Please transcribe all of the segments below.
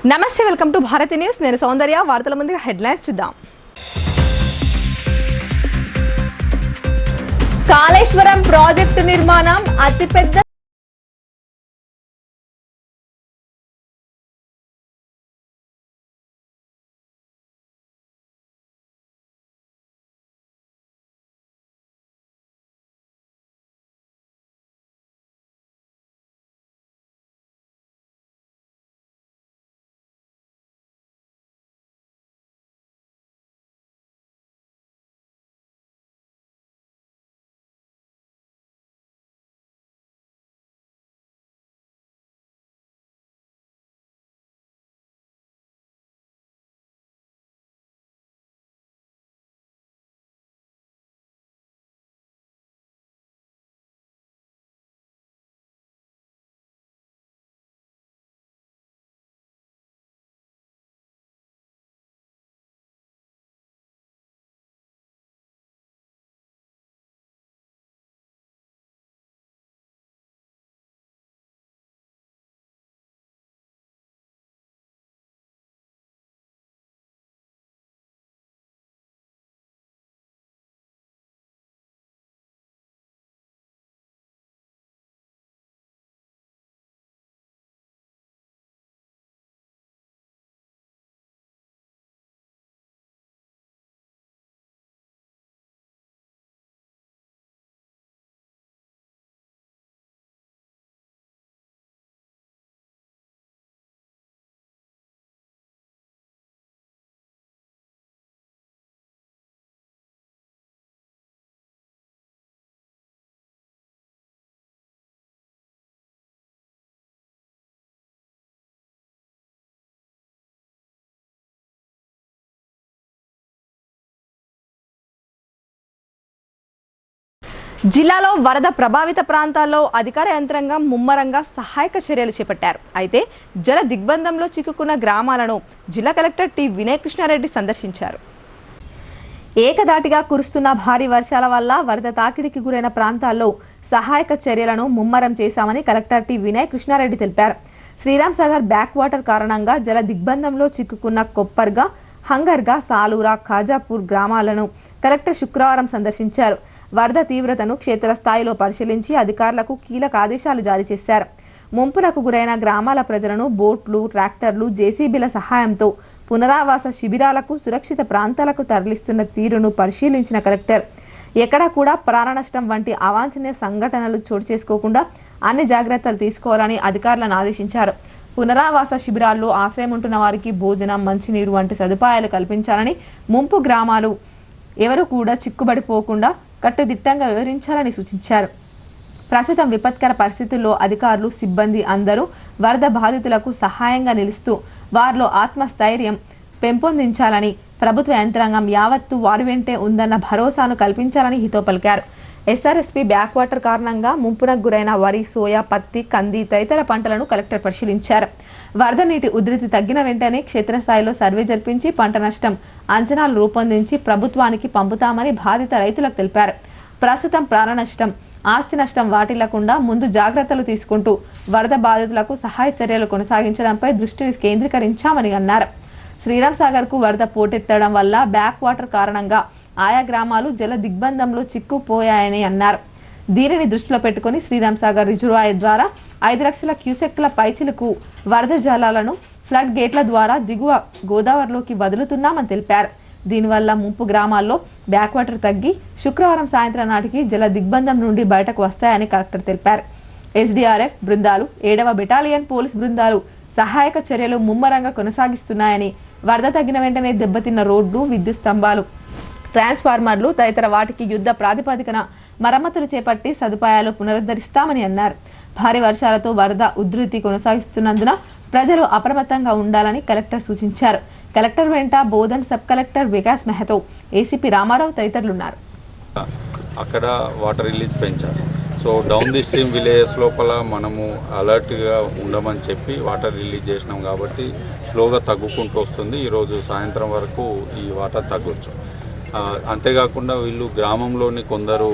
నమస్తే, welcome to Bharati news. నేను సౌందర్య. వార్తల ముందుగా హెడ్లైన్స్ చూద్దాం. కాళేశ్వరం ప్రాజెక్టు నిర్మాణం అతిపెద్ద జిల్లాలో వరద ప్రభావిత ప్రాంతాల్లో అధికార యంత్రాంగం ముమ్మరంగా సహాయక చర్యలు చేపట్టారు. అయితే జల దిగ్బంధంలో చిక్కుకున్న గ్రామాలను జిల్లా కలెక్టర్ టి వినయ్ కృష్ణారెడ్డి సందర్శించారు. ఏకధాటిగా కురుస్తున్న భారీ వర్షాల వల్ల వరద తాకిడికి గురైన ప్రాంతాల్లో సహాయక చర్యలను ముమ్మరం చేశామని కలెక్టర్ టి వినయ్ కృష్ణారెడ్డి తెలిపారు. శ్రీరామ్ సాగర్ బ్యాక్ వాటర్ కారణంగా జల దిగ్బంధంలో చిక్కుకున్న కొప్పర్గా, హంగర్గా, సాలూరా, ఖాజాపూర్ గ్రామాలను కలెక్టర్ శుక్రవారం సందర్శించారు. వరద తీవ్రతను క్షేత్రస్థాయిలో పరిశీలించి అధికారులకు కీలక ఆదేశాలు జారీ చేశారు. ముంపునకు గురైన గ్రామాల ప్రజలను బోట్లు, ట్రాక్టర్లు, జేసీబీల సహాయంతో పునరావాస శిబిరాలకు, సురక్షిత ప్రాంతాలకు తరలిస్తున్న తీరును పరిశీలించిన కలెక్టర్ ఎక్కడా కూడా ప్రాణనష్టం వంటి అవాంఛనీయ సంఘటనలు చోటు చేసుకోకుండా అన్ని జాగ్రత్తలు తీసుకోవాలని అధికారులను ఆదేశించారు. పునరావాస శిబిరాల్లో ఆశ్రయం ఉంటున్న వారికి భోజనం, మంచినీరు వంటి సదుపాయాలు కల్పించాలని, ముంపు గ్రామాలు ఎవరు కూడా చిక్కుబడిపోకుండా కట్టుదిట్టంగా వివరించాలని సూచించారు. ప్రస్తుతం విపత్కర పరిస్థితుల్లో అధికారులు, సిబ్బంది అందరూ వరద బాధితులకు సహాయంగా నిలుస్తూ వారిలో ఆత్మస్థైర్యం పెంపొందించాలని, ప్రభుత్వ యంత్రాంగం యావత్తు వారి వెంటే ఉందన్న భరోసాను కల్పించాలని హితో పలికారు. ఎస్ఆర్ఎస్పీ బ్యాక్ వాటర్ కారణంగా ముంపునకు గురైన వరి, సోయా, పత్తి, కంది తదితర పంటలను కలెక్టర్ పరిశీలించారు. వరద నీటి ఉధృతి తగ్గిన వెంటనే క్షేత్రస్థాయిలో సర్వే జరిపించి పంట నష్టం అంచనాలు రూపొందించి ప్రభుత్వానికి పంపుతామని బాధిత రైతులకు తెలిపారు. ప్రస్తుతం ప్రాణ నష్టం, ఆస్తి నష్టం వాటిల్లకుండా ముందు జాగ్రత్తలు తీసుకుంటూ వరద బాధితులకు సహాయ చర్యలు కొనసాగించడంపై దృష్టిని కేంద్రీకరించామని అన్నారు. శ్రీరామ్ సాగర్కు వరద పోటెత్తడం వల్ల బ్యాక్ వాటర్ కారణంగా ఆయా గ్రామాలు జల దిగ్బంధంలో చిక్కుపోయాయని అన్నారు. దీనిని దృష్టిలో పెట్టుకుని శ్రీరామ్ సాగర్ రిజర్వాయర్ ద్వారా 5 లక్షల క్యూసెక్ల పైచిలకు వరద జలాలను ఫ్లడ్ గేట్ల ద్వారా దిగువ గోదావరిలోకి వదులుతున్నామని తెలిపారు. దీనివల్ల ముంపు గ్రామాల్లో బ్యాక్ వాటర్ తగ్గి శుక్రవారం సాయంత్రం నాటికి జల దిగ్బంధం నుండి బయటకు వస్తాయని కలెక్టర్ తెలిపారు. ఎస్డీఆర్ఎఫ్ బృందాలు, 7వ బెటాలియన్ పోలీస్ బృందాలు సహాయక చర్యలు ముమ్మరంగా కొనసాగిస్తున్నాయని, వరద తగ్గిన వెంటనే దెబ్బతిన్న రోడ్లు, విద్యుత్ స్తంభాలు, ట్రాన్స్ఫార్మర్లు తదితర వాటికి యుద్ధ ప్రాతిపదికన మరమ్మతులు చేపట్టి సదుపాయాలు పునరుద్ధరిస్తామని అన్నారు. భారీ వర్షాలతో వరద ఉధృతి కొనసాగిస్తున్నందున ప్రజలు అప్రమత్తంగా ఉండాలని కలెక్టర్ సూచించారు. కలెక్టర్ వెంట Bodhan sub collector Vikas Mahato, ACP Ramarao తదితరులున్నారు. అక్కడ వాటర్ రిలీజ్ పెంచారు. So down the stream villages లోపల మనము అలర్ట్గా ఉండమని చెప్పి వాటర్ రిలీజ్ చేసినాం కాబట్టి స్లోగా తగ్గుకుంటూ వస్తుంది. ఈరోజు సాయంత్రం వరకు ఈ వాటర్ తగ్గొచ్చు. అంతేకాకుండా వీళ్ళు గ్రామంలోని కొందరు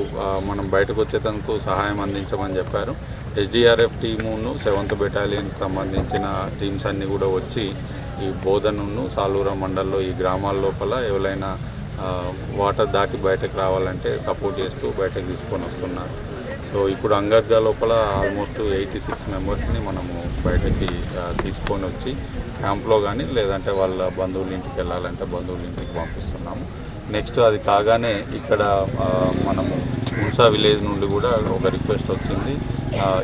మనం బయటకు వచ్చేందుకు సహాయం అందించమని చెప్పారు. ఎస్డీఆర్ఎఫ్ టీమును 7th బెటాలియన్కి సంబంధించిన టీమ్స్ అన్నీ కూడా వచ్చి ఈ బోధనును సాలూర మండల్లో ఈ గ్రామాల లోపల ఎవరైనా వాటర్ దాటి బయటకు రావాలంటే సపోర్ట్ చేస్తూ బయటకు తీసుకొని వస్తున్నారు. సో ఇప్పుడు అంగర్జా లోపల ఆల్మోస్ట్ 86 మెంబర్స్ని మనము బయటకి తీసుకొని వచ్చి క్యాంప్లో కానీ లేదంటే వాళ్ళ బంధువుల ఇంటికి వెళ్ళాలంటే బంధువుల ఇంటికి పంపిస్తున్నాము. నెక్స్ట్ అది కాగానే ఇక్కడ మనము మున్సా విలేజ్ నుండి కూడా ఒక రిక్వెస్ట్ వచ్చింది.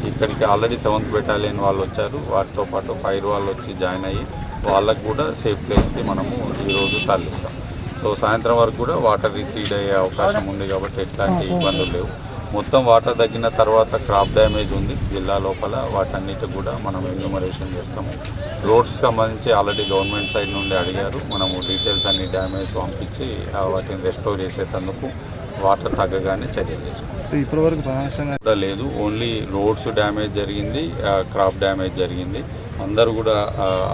ఇక్కడికి ఆల్రెడీ 7th బెటాలియన్ వాళ్ళు వచ్చారు, వాటితో పాటు ఫైర్ వాళ్ళు వచ్చి జాయిన్ అయ్యి వాళ్ళకు కూడా సేఫ్ ప్లేస్కి మనము ఈరోజు తరలిస్తాం. సో సాయంత్రం వరకు కూడా వాటర్ రిసీడ్ అయ్యే అవకాశం ఉంది కాబట్టి ఎట్లాంటి ఇబ్బందులు లేవు. మొత్తం వాటర్ తగ్గిన తర్వాత క్రాప్ డ్యామేజ్ ఉంది జిల్లా లోపల, వాటన్నిటి కూడా మనం ఎన్యూమరేషన్ చేస్తాము. రోడ్స్ సంబంధించి ఆల్రెడీ గవర్నమెంట్ సైడ్ నుండి అడిగారు, మనము డీటెయిల్స్ అన్ని డ్యామేజ్ పంపించి వాటిని రెస్టోర్ చేసేందుకు వాటర్ తగ్గగానే చర్యలు తీసుకుంటాం. ఇప్పటివరకు ప్రాణనష్టంగా లేదు, ఓన్లీ రోడ్స్ డ్యామేజ్ జరిగింది, క్రాప్ డ్యామేజ్ జరిగింది. అందరూ కూడా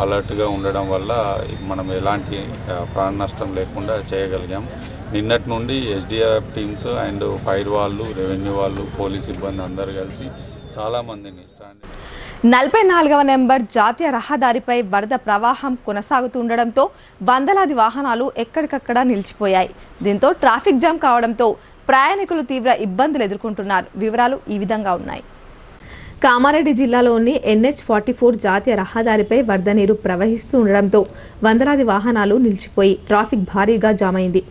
అలర్ట్గా ఉండడం వల్ల మనం ఎలాంటి ప్రాణ నష్టం లేకుండా చేయగలిగాం. నిన్నటి నుండి ఎస్డిఆర్ఎఫ్ టీమ్స్ అండ్ ఫైర్ వాళ్ళు, రెవెన్యూ వాళ్ళు, పోలీస్ సిబ్బంది అందరూ కలిసి చాలామందిని 44వ నెంబర్ జాతీయ రహదారిపై వరద ప్రవాహం కొనసాగుతుండడంతో వందలాది వాహనాలు ఎక్కడికక్కడ నిలిచిపోయాయి. దీంతో ట్రాఫిక్ జామ్ కావడంతో ప్రయాణికులు తీవ్ర ఇబ్బందులు ఎదుర్కొంటున్నారు. వివరాలు ఈ విధంగా ఉన్నాయి. కామారెడ్డి జిల్లాలోని NH-44 జాతీయ రహదారిపై వరద నీరు ప్రవహిస్తూ ఉండడంతో వందలాది వాహనాలు నిలిచిపోయి ట్రాఫిక్ భారీగా జామ్ అయింది.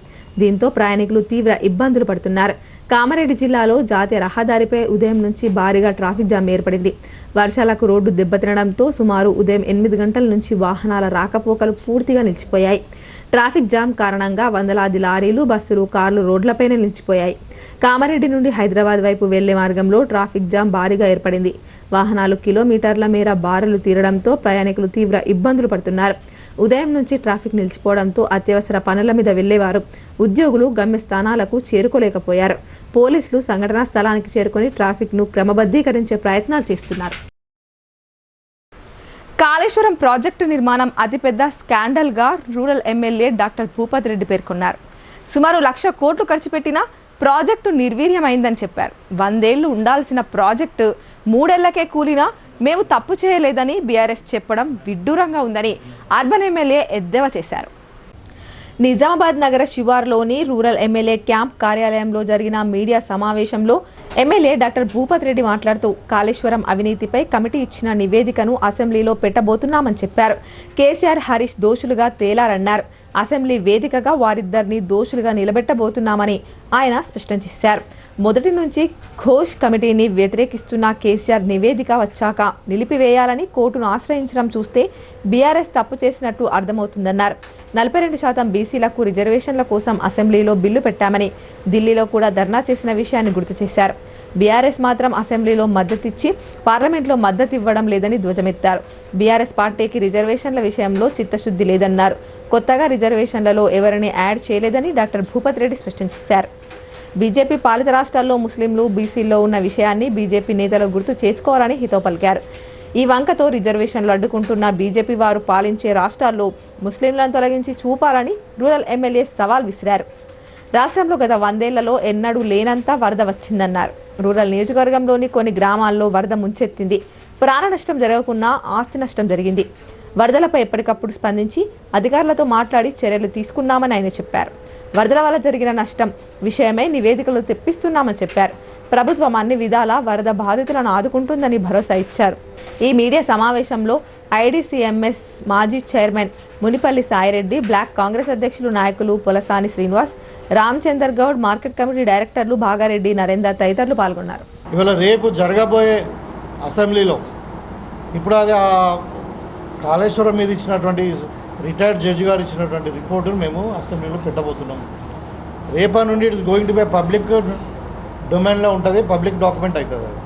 దీంతో ప్రయాణికులు తీవ్ర ఇబ్బందులు పడుతున్నారు. కామారెడ్డి జిల్లాలో జాతీయ రహదారిపై ఉదయం నుంచి భారీగా ట్రాఫిక్ జామ్ ఏర్పడింది. వర్షాలకు రోడ్డు దెబ్బతినడంతో సుమారు ఉదయం 8 గంటల నుంచి వాహనాల రాకపోకలు పూర్తిగా నిలిచిపోయాయి. ట్రాఫిక్ జామ్ కారణంగా వందలాది లారీలు, బస్సులు, కార్లు రోడ్లపైనే నిలిచిపోయాయి. కామారెడ్డి నుండి హైదరాబాద్ వైపు వెళ్లే మార్గంలో ట్రాఫిక్ జామ్ భారీగా ఏర్పడింది. వాహనాలు కిలోమీటర్ల మేర బారులు తీరడంతో ప్రయాణికులు తీవ్ర ఇబ్బందులు పడుతున్నారు. ఉదయం నుంచి ట్రాఫిక్ నిలిచిపోవడంతో అత్యవసర పనుల మీద వెళ్లేవారు, ఉద్యోగులు గమ్యస్థానాలకు చేరుకోలేకపోయారు. పోలీసులు సంఘటనా స్థలానికి చేరుకొని ట్రాఫిక్ను క్రమబద్ధీకరించే ప్రయత్నాలు చేస్తున్నారు. కాళేశ్వరం ప్రాజెక్టు నిర్మాణం అతిపెద్ద స్కాండల్గా rural MLA doctor Bhupath Reddy పేర్కొన్నారు. సుమారు 1,00,000 కోట్లు ఖర్చు పెట్టినా ప్రాజెక్టు నిర్వీర్యమైందని చెప్పారు. 100 ఏళ్లు ఉండాల్సిన ప్రాజెక్టు 3 ఏళ్లకే కూలినా మేము తప్పు చేయలేదని బీఆర్ఎస్ చెప్పడం విడ్డూరంగా ఉందని అర్బన్ ఎమ్మెల్యే ఎద్దేవా చేశారు. నిజామాబాద్ నగర శివార్లోని రూరల్ ఎమ్మెల్యే క్యాంప్ కార్యాలయంలో జరిగిన మీడియా సమావేశంలో ఎమ్మెల్యే డాక్టర్ భూపత్ రెడ్డి మాట్లాడుతూ కాళేశ్వరం అవినీతిపై కమిటీ ఇచ్చిన నివేదికను అసెంబ్లీలో పెట్టబోతున్నామని చెప్పారు. కేసీఆర్, హరీష్ దోషులుగా తేలారన్నారు. అసెంబ్లీ వేదికగా వారిద్దరిని దోషులుగా నిలబెట్టబోతున్నామని ఆయన స్పష్టం చేశారు. మొదటి నుంచి ఘోష్ కమిటీని వ్యతిరేకిస్తున్న కేసీఆర్ నివేదిక వచ్చాక నిలిపివేయాలని కోర్టును ఆశ్రయించడం చూస్తే బీఆర్ఎస్ తప్పు చేసినట్టు అర్థమవుతుందన్నారు. 42% బీసీలకు రిజర్వేషన్ల కోసం అసెంబ్లీలో బిల్లు పెట్టామని, ఢిల్లీలో కూడా ధర్నా చేసిన విషయాన్ని గుర్తు చేశారు. బీఆర్ఎస్ మాత్రం అసెంబ్లీలో మద్దతిచ్చి పార్లమెంట్లో మద్దతు ఇవ్వడం లేదని ధ్వజమెత్తారు. బీఆర్ఎస్ పార్టీకి రిజర్వేషన్ల విషయంలో చిత్తశుద్ధి లేదన్నారు. కొత్తగా రిజర్వేషన్లలో ఎవరిని యాడ్ చేయలేదని డాక్టర్ భూపత్ రెడ్డి స్పష్టం చేశారు. బీజేపీ పాలిత రాష్ట్రాల్లో ముస్లింలు, బీసీల్లో ఉన్న విషయాన్ని బీజేపీ నేతలు గుర్తు చేసుకోవాలని హితవు పలికారు. ఈ వంకతో రిజర్వేషన్లు అడ్డుకుంటున్న బీజేపీ వారు పాలించే రాష్ట్రాల్లో ముస్లింలను తొలగించి చూపాలని రూరల్ ఎమ్మెల్యే సవాల్ విసిరారు. రాష్ట్రంలో గత 100 ఏళ్లలో ఎన్నడూ లేనంత వరద వచ్చిందన్నారు. రూరల్ నియోజకవర్గంలోని కొన్ని గ్రామాల్లో వరద ముంచెత్తింది. ప్రాణ నష్టం జరగకున్నా ఆస్తి నష్టం జరిగింది. వరదలపై ఎప్పటికప్పుడు స్పందించి అధికారులతో మాట్లాడి చర్యలు తీసుకున్నామని ఆయన చెప్పారు. వరదల వల్ల జరిగిన నష్టం విషయమై నివేదికలు తెప్పిస్తున్నామని చెప్పారు. ప్రభుత్వం అన్ని విధాలా వరద బాధితులను ఆదుకుంటుందని భరోసా ఇచ్చారు. ఈ మీడియా సమావేశంలో ఐడీసీఎంఎస్ మాజీ చైర్మన్ మునిపల్లి సాయిరెడ్డి, బ్లాక్ కాంగ్రెస్ అధ్యక్షులు నాయకులు పొలసాని శ్రీనివాస్, రామచందర్ గౌడ్, మార్కెట్ కమిటీ డైరెక్టర్లు భాగారెడ్డి, నరేందర్ తదితరులు పాల్గొన్నారు. ఇవాళ రేపు జరగబోయే అసెంబ్లీలో ఇప్పుడు అది కాళేశ్వరం మీద ఇచ్చినటువంటి రిటైర్డ్ జడ్జి గారు ఇచ్చినటువంటి రిపోర్టును మేము అసెంబ్లీలో పెట్టబోతున్నాం. రేపటి నుండి it's going to buy public డొమైన్లో ఉంటుంది, పబ్లిక్ డాక్యుమెంట్ అవుతుంది అది.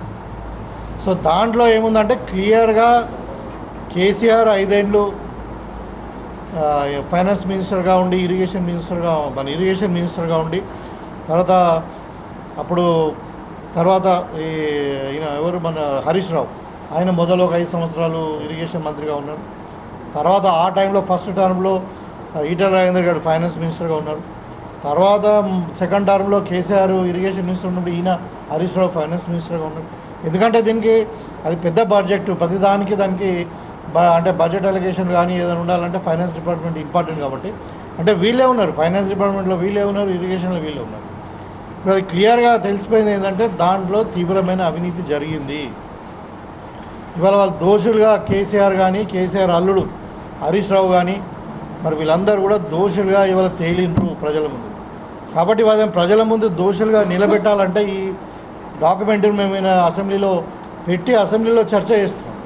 సో దాంట్లో ఏముందంటే క్లియర్గా కేసీఆర్ 5 ఏళ్ళు ఫైనాన్స్ మినిస్టర్గా ఉండి ఇరిగేషన్ మినిస్టర్గా ఉండి తర్వాత ఈయన ఎవరు మన హరీష్ రావు, ఆయన మొదలు ఒక 5 సంవత్సరాలు ఇరిగేషన్ మంత్రిగా ఉన్నారు. తర్వాత ఆ టైంలో ఫస్ట్ టర్మ్లో ఈటెల రాజేందర్ గారు ఫైనాన్స్ మినిస్టర్గా ఉన్నారు. తర్వాత సెకండ్ టర్మ్లో కేసీఆర్ ఇరిగేషన్ మినిస్టర్ ఉన్నప్పుడు ఈయన హరీష్ రావు ఫైనాన్స్ మినిస్టర్గా ఉన్నారు. ఎందుకంటే దీనికి అది పెద్ద బడ్జెట్, ప్రతిదానికి దానికి అంటే బడ్జెట్ అలొకేషన్ కానీ ఏదైనా ఉండాలంటే ఫైనాన్స్ డిపార్ట్మెంట్ ఇంపార్టెంట్ కాబట్టి అంటే వీళ్ళే ఉన్నారు, ఫైనాన్స్ డిపార్ట్మెంట్లో వీళ్ళే ఉన్నారు, ఇరిగేషన్లో వీళ్ళే ఉన్నారు. ఇప్పుడు అది క్లియర్గా తెలిసిపోయింది ఏంటంటే దాంట్లో తీవ్రమైన అవినీతి జరిగింది. ఇవాళ వాళ్ళు దోషులుగా కేసీఆర్ కానీ కేసీఆర్ అల్లుడు హరీష్ రావు కానీ మరి వీళ్ళందరూ కూడా దోషులుగా ఇవాళ తేలిండ్రు ప్రజల ముందు. కాబట్టి వాళ్ళని ప్రజల ముందు దోషులుగా నిలబెట్టాలంటే ఈ డాక్యుమెంటరీ మేము అసెంబ్లీలో పెట్టి అసెంబ్లీలో చర్చ చేస్తున్నాం.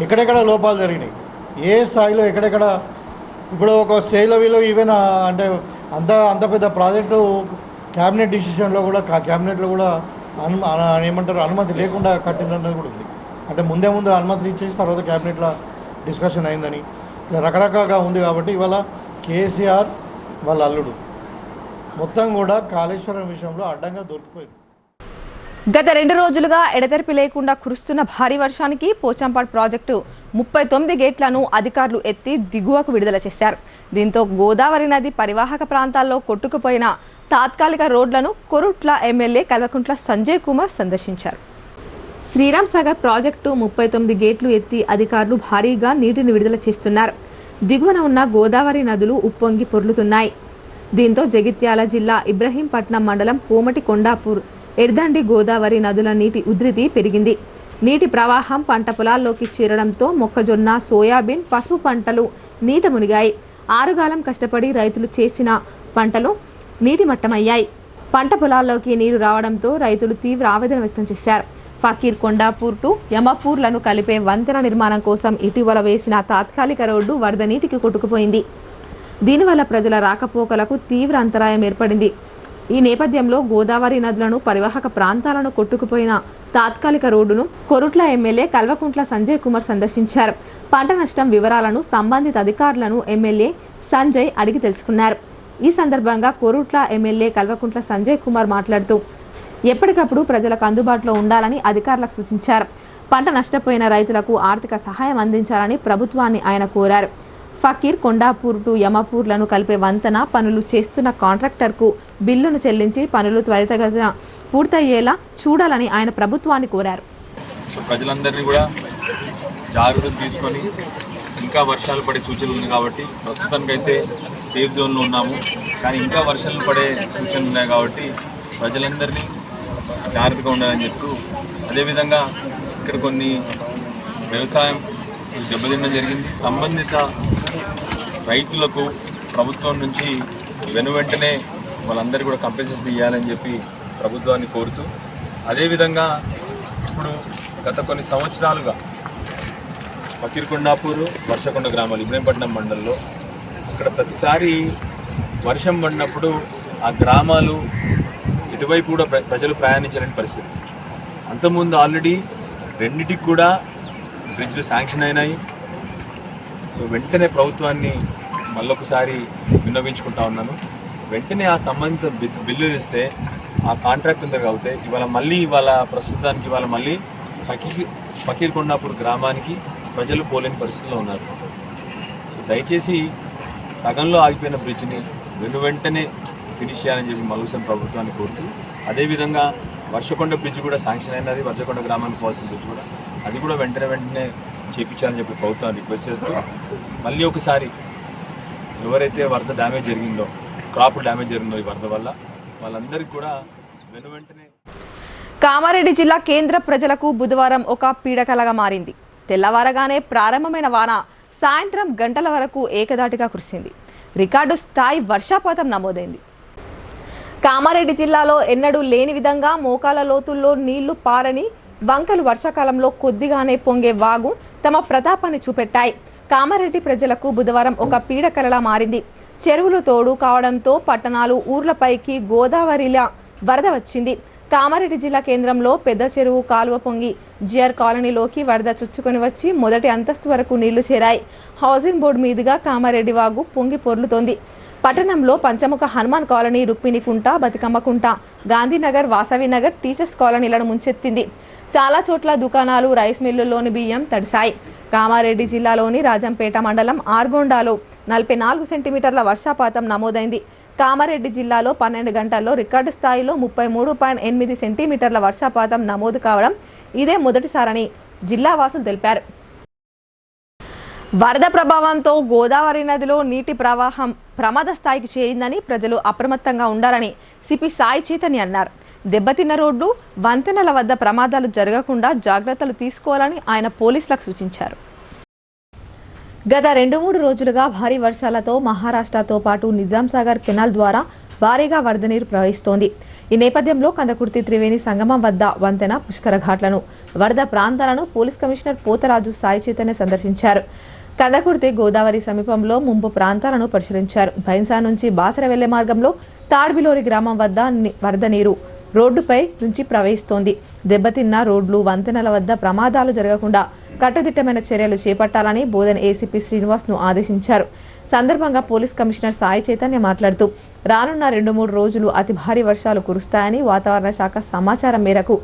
ఎక్కడెక్కడ లోపాలు జరిగినాయి, ఏ స్థాయిలో ఎక్కడెక్కడ. ఇప్పుడు ఒక స్టేజ్లో వీళ్ళు ఈవెన్ అంటే అంత పెద్ద ప్రాజెక్టు క్యాబినెట్ డిసిషన్లో కూడా క్యాబినెట్లో కూడా ఏమంటారు అనుమతి లేకుండా కట్టిందన్నది కూడా ఉంది. అంటే ముందు అనుమతి ఇచ్చేసి తర్వాత క్యాబినెట్లో డిస్కషన్ అయిందని ఇలా రకరకాలుగా ఉంది. కాబట్టి ఇవాళ కేసీఆర్ వాళ్ళ అల్లుడు మొత్తం కూడా కాళేశ్వరం విషయంలో అడ్డంగా దొరికిపోయింది. గత 2 రోజులుగా ఎడతెరిపి లేకుండా కురుస్తున్న భారీ వర్షానికి పోచంపాడు ప్రాజెక్టు 39 గేట్లను అధికారులు ఎత్తి దిగువకు విడుదల చేశారు. దీంతో గోదావరి నది పరివాహక ప్రాంతాల్లో కొట్టుకుపోయిన తాత్కాలిక రోడ్లను కొరుట్ల ఎమ్మెల్యే కల్వకుంట్ల సంజయ్ కుమార్ సందర్శించారు. శ్రీరామ్ సాగర్ ప్రాజెక్టు 39 గేట్లు ఎత్తి అధికారులు భారీగా నీటిని విడుదల చేస్తున్నారు. దిగువన ఉన్న గోదావరి నదులు ఉప్పొంగి పొర్లుతున్నాయి. దీంతో జగిత్యాల జిల్లా ఇబ్రహీంపట్నం మండలం కోమటి కొండాపూర్ ఎర్దండి గోదావరి నదుల నీటి ఉధృతి పెరిగింది. నీటి ప్రవాహం పంట పొలాల్లోకి చేరడంతో మొక్కజొన్న, సోయాబీన్, పసుపు పంటలు నీట మునిగాయి. ఆరుగాలం కష్టపడి రైతులు చేసిన పంటలు నీటి మట్టమయ్యాయి. పంట పొలాల్లోకి నీరు రావడంతో రైతులు తీవ్ర ఆవేదన వ్యక్తం చేశారు. ఫకీర్ కొండాపూర్ టు యమపూర్లను కలిపే వంతెన నిర్మాణం కోసం ఇటీవల వేసిన తాత్కాలిక రోడ్డు వరద నీటికి కొట్టుకుపోయింది. దీనివల్ల ప్రజల రాకపోకలకు తీవ్ర అంతరాయం ఏర్పడింది. ఈ నేపథ్యంలో గోదావరి నదులను పరివాహక ప్రాంతాలను కొట్టుకుపోయిన తాత్కాలిక రోడ్డును కొరుట్ల ఎమ్మెల్యే కల్వకుంట్ల సంజయ్ కుమార్ సందర్శించారు. పంట నష్టం వివరాలను సంబంధిత అధికారులను ఎమ్మెల్యే సంజయ్ అడిగి తెలుసుకున్నారు. ఈ సందర్భంగా కొరుట్ల ఎమ్మెల్యే కల్వకుంట్ల సంజయ్ కుమార్ మాట్లాడుతూ ఎప్పటికప్పుడు ప్రజలకు అందుబాటులో ఉండాలని అధికారులకు సూచించారు. పంట నష్టపోయిన రైతులకు ఆర్థిక సహాయం అందించాలని ప్రభుత్వాన్ని ఆయన కోరారు. ఫకీర్ కొండాపూర్ టు యమపూర్లను కలిపే వంతెన పనులు చేస్తున్న కాంట్రాక్టర్కు బిల్లును చెల్లించి పనులు త్వరితగతిన పూర్తయ్యేలా చూడాలని ఆయన ప్రభుత్వాన్ని కోరారు. ప్రజలందరినీ కూడా జాగ్రత్తలు తీసుకొని ఇంకా వర్షాలు పడే సూచనలు ఉంది కాబట్టి ప్రస్తుతానికైతే సేఫ్ జోన్లో ఉన్నాము. కానీ ఇంకా వర్షాలు పడే సూచనలు ఉన్నాయి కాబట్టి ప్రజలందరినీ జాగ్రత్తగా ఉండాలని చెప్తూ అదేవిధంగా ఇక్కడ కొన్ని వ్యవసాయం దెబ్బతినడం జరిగింది. సంబంధిత రైతులకు ప్రభుత్వం నుంచి వెనువెంటనే వాళ్ళందరికీ కూడా కంపెన్సేషన్ ఇవ్వాలని చెప్పి ప్రభుత్వాన్ని కోరుతూ అదేవిధంగా ఇప్పుడు గత కొన్ని సంవత్సరాలుగా ఫకీర్ కొండాపూర్, వర్షకొండ గ్రామాలు ఇబ్రహీంపట్నం మండలంలో అక్కడ ప్రతిసారి వర్షం పడినప్పుడు ఆ గ్రామాలు ఇటువైపు కూడా ప్రజలు ప్రయాణించలేని పరిస్థితి. అంతకుముందు ఆల్రెడీ రెండింటికి కూడా బ్రిడ్జ్లు శాంక్షన్ అయినాయి. సో వెంటనే ప్రభుత్వాన్ని మళ్ళొకసారి విన్నవించుకుంటా ఉన్నాను. వెంటనే ఆ సంబంధిత బిల్లు ఇస్తే ఆ కాంట్రాక్ట్ ఉంది కాబట్టి ఇవాళ ప్రస్తుతానికి మళ్ళీ ఫకీర్ కొండాపూర్ గ్రామానికి ప్రజలు పోలేని పరిస్థితిలో ఉన్నారు. సో దయచేసి సగంలో ఆగిపోయిన బ్రిడ్జ్ని వెంటనే ఫినిష్ చేయాలని చెప్పి మలుగుసం ప్రభుత్వాన్ని కోరుతూ అదేవిధంగా వర్షకొండ బ్రిడ్జ్ కూడా శాంక్షన్ అయినది, వర్షకొండ గ్రామానికి పోవాల్సిన బ్రిడ్జ్ కూడా అది కూడా వెంటనే చేయించాలని చెప్పి ప్రభుత్వాన్ని రిక్వెస్ట్ చేస్తూ మళ్ళీ ఒకసారి ఎవరైతే వరద డ్యామేజ్ జరిగిందో, క్రాప్ డ్యామేజ్ జరిగిందో ఈ వరద వల్ల వాళ్ళందరికీ కూడా వెంటనే. కామారెడ్డి జిల్లా కేంద్ర ప్రజలకు బుధవారం ఒక పీడకలగా మారింది. తెల్లవారగానే ప్రారంభమైన వాన సాయంత్రం గంటల వరకు ఏకదాటిగా కురిసింది. రికార్డు స్థాయి వర్షపాతం నమోదైంది. కామారెడ్డి జిల్లాలో ఎన్నడూ లేని విధంగా మోకాల లోతుల్లో నీళ్లు పారని వంకలు వర్షాకాలంలో కొద్దిగానే పొంగే వాగు తమ ప్రతాపాన్ని చూపెట్టాయి. కామారెడ్డి ప్రజలకు బుధవారం ఒక పీడకలలా మారింది. చెరువులు తోడు కావడంతో పట్టణాలు, ఊర్లపైకి గోదావరిలా వరద వచ్చింది. కామారెడ్డి జిల్లా కేంద్రంలో పెద్ద చెరువు కాలువ పొంగి జిఆర్ కాలనీలోకి వరద చుచ్చుకొని వచ్చి మొదటి అంతస్తు వరకు నీళ్లు చేరాయి. హౌసింగ్ బోర్డు మీదుగా కామారెడ్డి వాగు పొంగి పొర్లుతోంది. పట్టణంలో పంచముఖ హనుమాన్ కాలనీ, రుక్మిణికుంట, బతికమ్మకుంట, గాంధీనగర్, వాసవినగర్, టీచర్స్ కాలనీలను ముంచెత్తింది. చాలా చోట్ల దుకాణాలు, రైస్ మిల్లుల్లోని బియ్యం తడిశాయి. కామారెడ్డి జిల్లాలోని రాజంపేట మండలం ఆర్గొండాలో 44 సెంటీమీటర్ల వర్షపాతం నమోదైంది. కామారెడ్డి జిల్లాలో 12 గంటల్లో రికార్డు స్థాయిలో 33.8 సెంటీమీటర్ల వర్షపాతం నమోదు కావడం ఇదే మొదటిసారని జిల్లా వాసులు తెలిపారు. వరద ప్రభావంతో గోదావరి నదిలో నీటి ప్రవాహం ప్రమాద స్థాయికి చేరిందని ప్రజలు అప్రమత్తంగా ఉండాలని సిపి సాయి చైతన్య అన్నారు. దెబ్బతిన్న రోడ్లు, వంతెనల వద్ద ప్రమాదాలు జరగకుండా జాగ్రత్తలు తీసుకోవాలని ఆయన పోలీసులకు సూచించారు. గత 2-3 రోజులుగా భారీ వర్షాలతో మహారాష్ట్రతో పాటు నిజాం సాగర్ కెనాల్ ద్వారా భారీగా వరద నీరు ప్రవహిస్తోంది. ఈ నేపథ్యంలో కందకుర్తి త్రివేణి సంగమం వద్ద వంతెన, పుష్కర ఘాట్లను, వరద ప్రాంతాలను పోలీస్ కమిషనర్ పోతరాజు సాయి చైతన్య సందర్శించారు. కందకుర్తి గోదావరి సమీపంలో ముంపు ప్రాంతాలను పరిశీలించారు. బైన్సా నుంచి బాసర వెళ్లే మార్గంలో తాడ్బిలోరి గ్రామం వద్ద వరద నీరు రోడ్డుపై నుంచి ప్రవహిస్తోంది. దెబ్బతిన్న రోడ్లు, వంతెనల వద్ద ప్రమాదాలు జరగకుండా కట్టుదిట్టమైన చర్యలు చేపట్టాలని బోధన్ ఏసీపీ శ్రీనివాస్ను ఆదేశించారు. సందర్భంగా పోలీస్ కమిషనర్ సాయి చైతన్య మాట్లాడుతూ రానున్న 2-3 రోజులు అతి భారీ వర్షాలు కురుస్తాయని వాతావరణ శాఖ సమాచారం మేరకు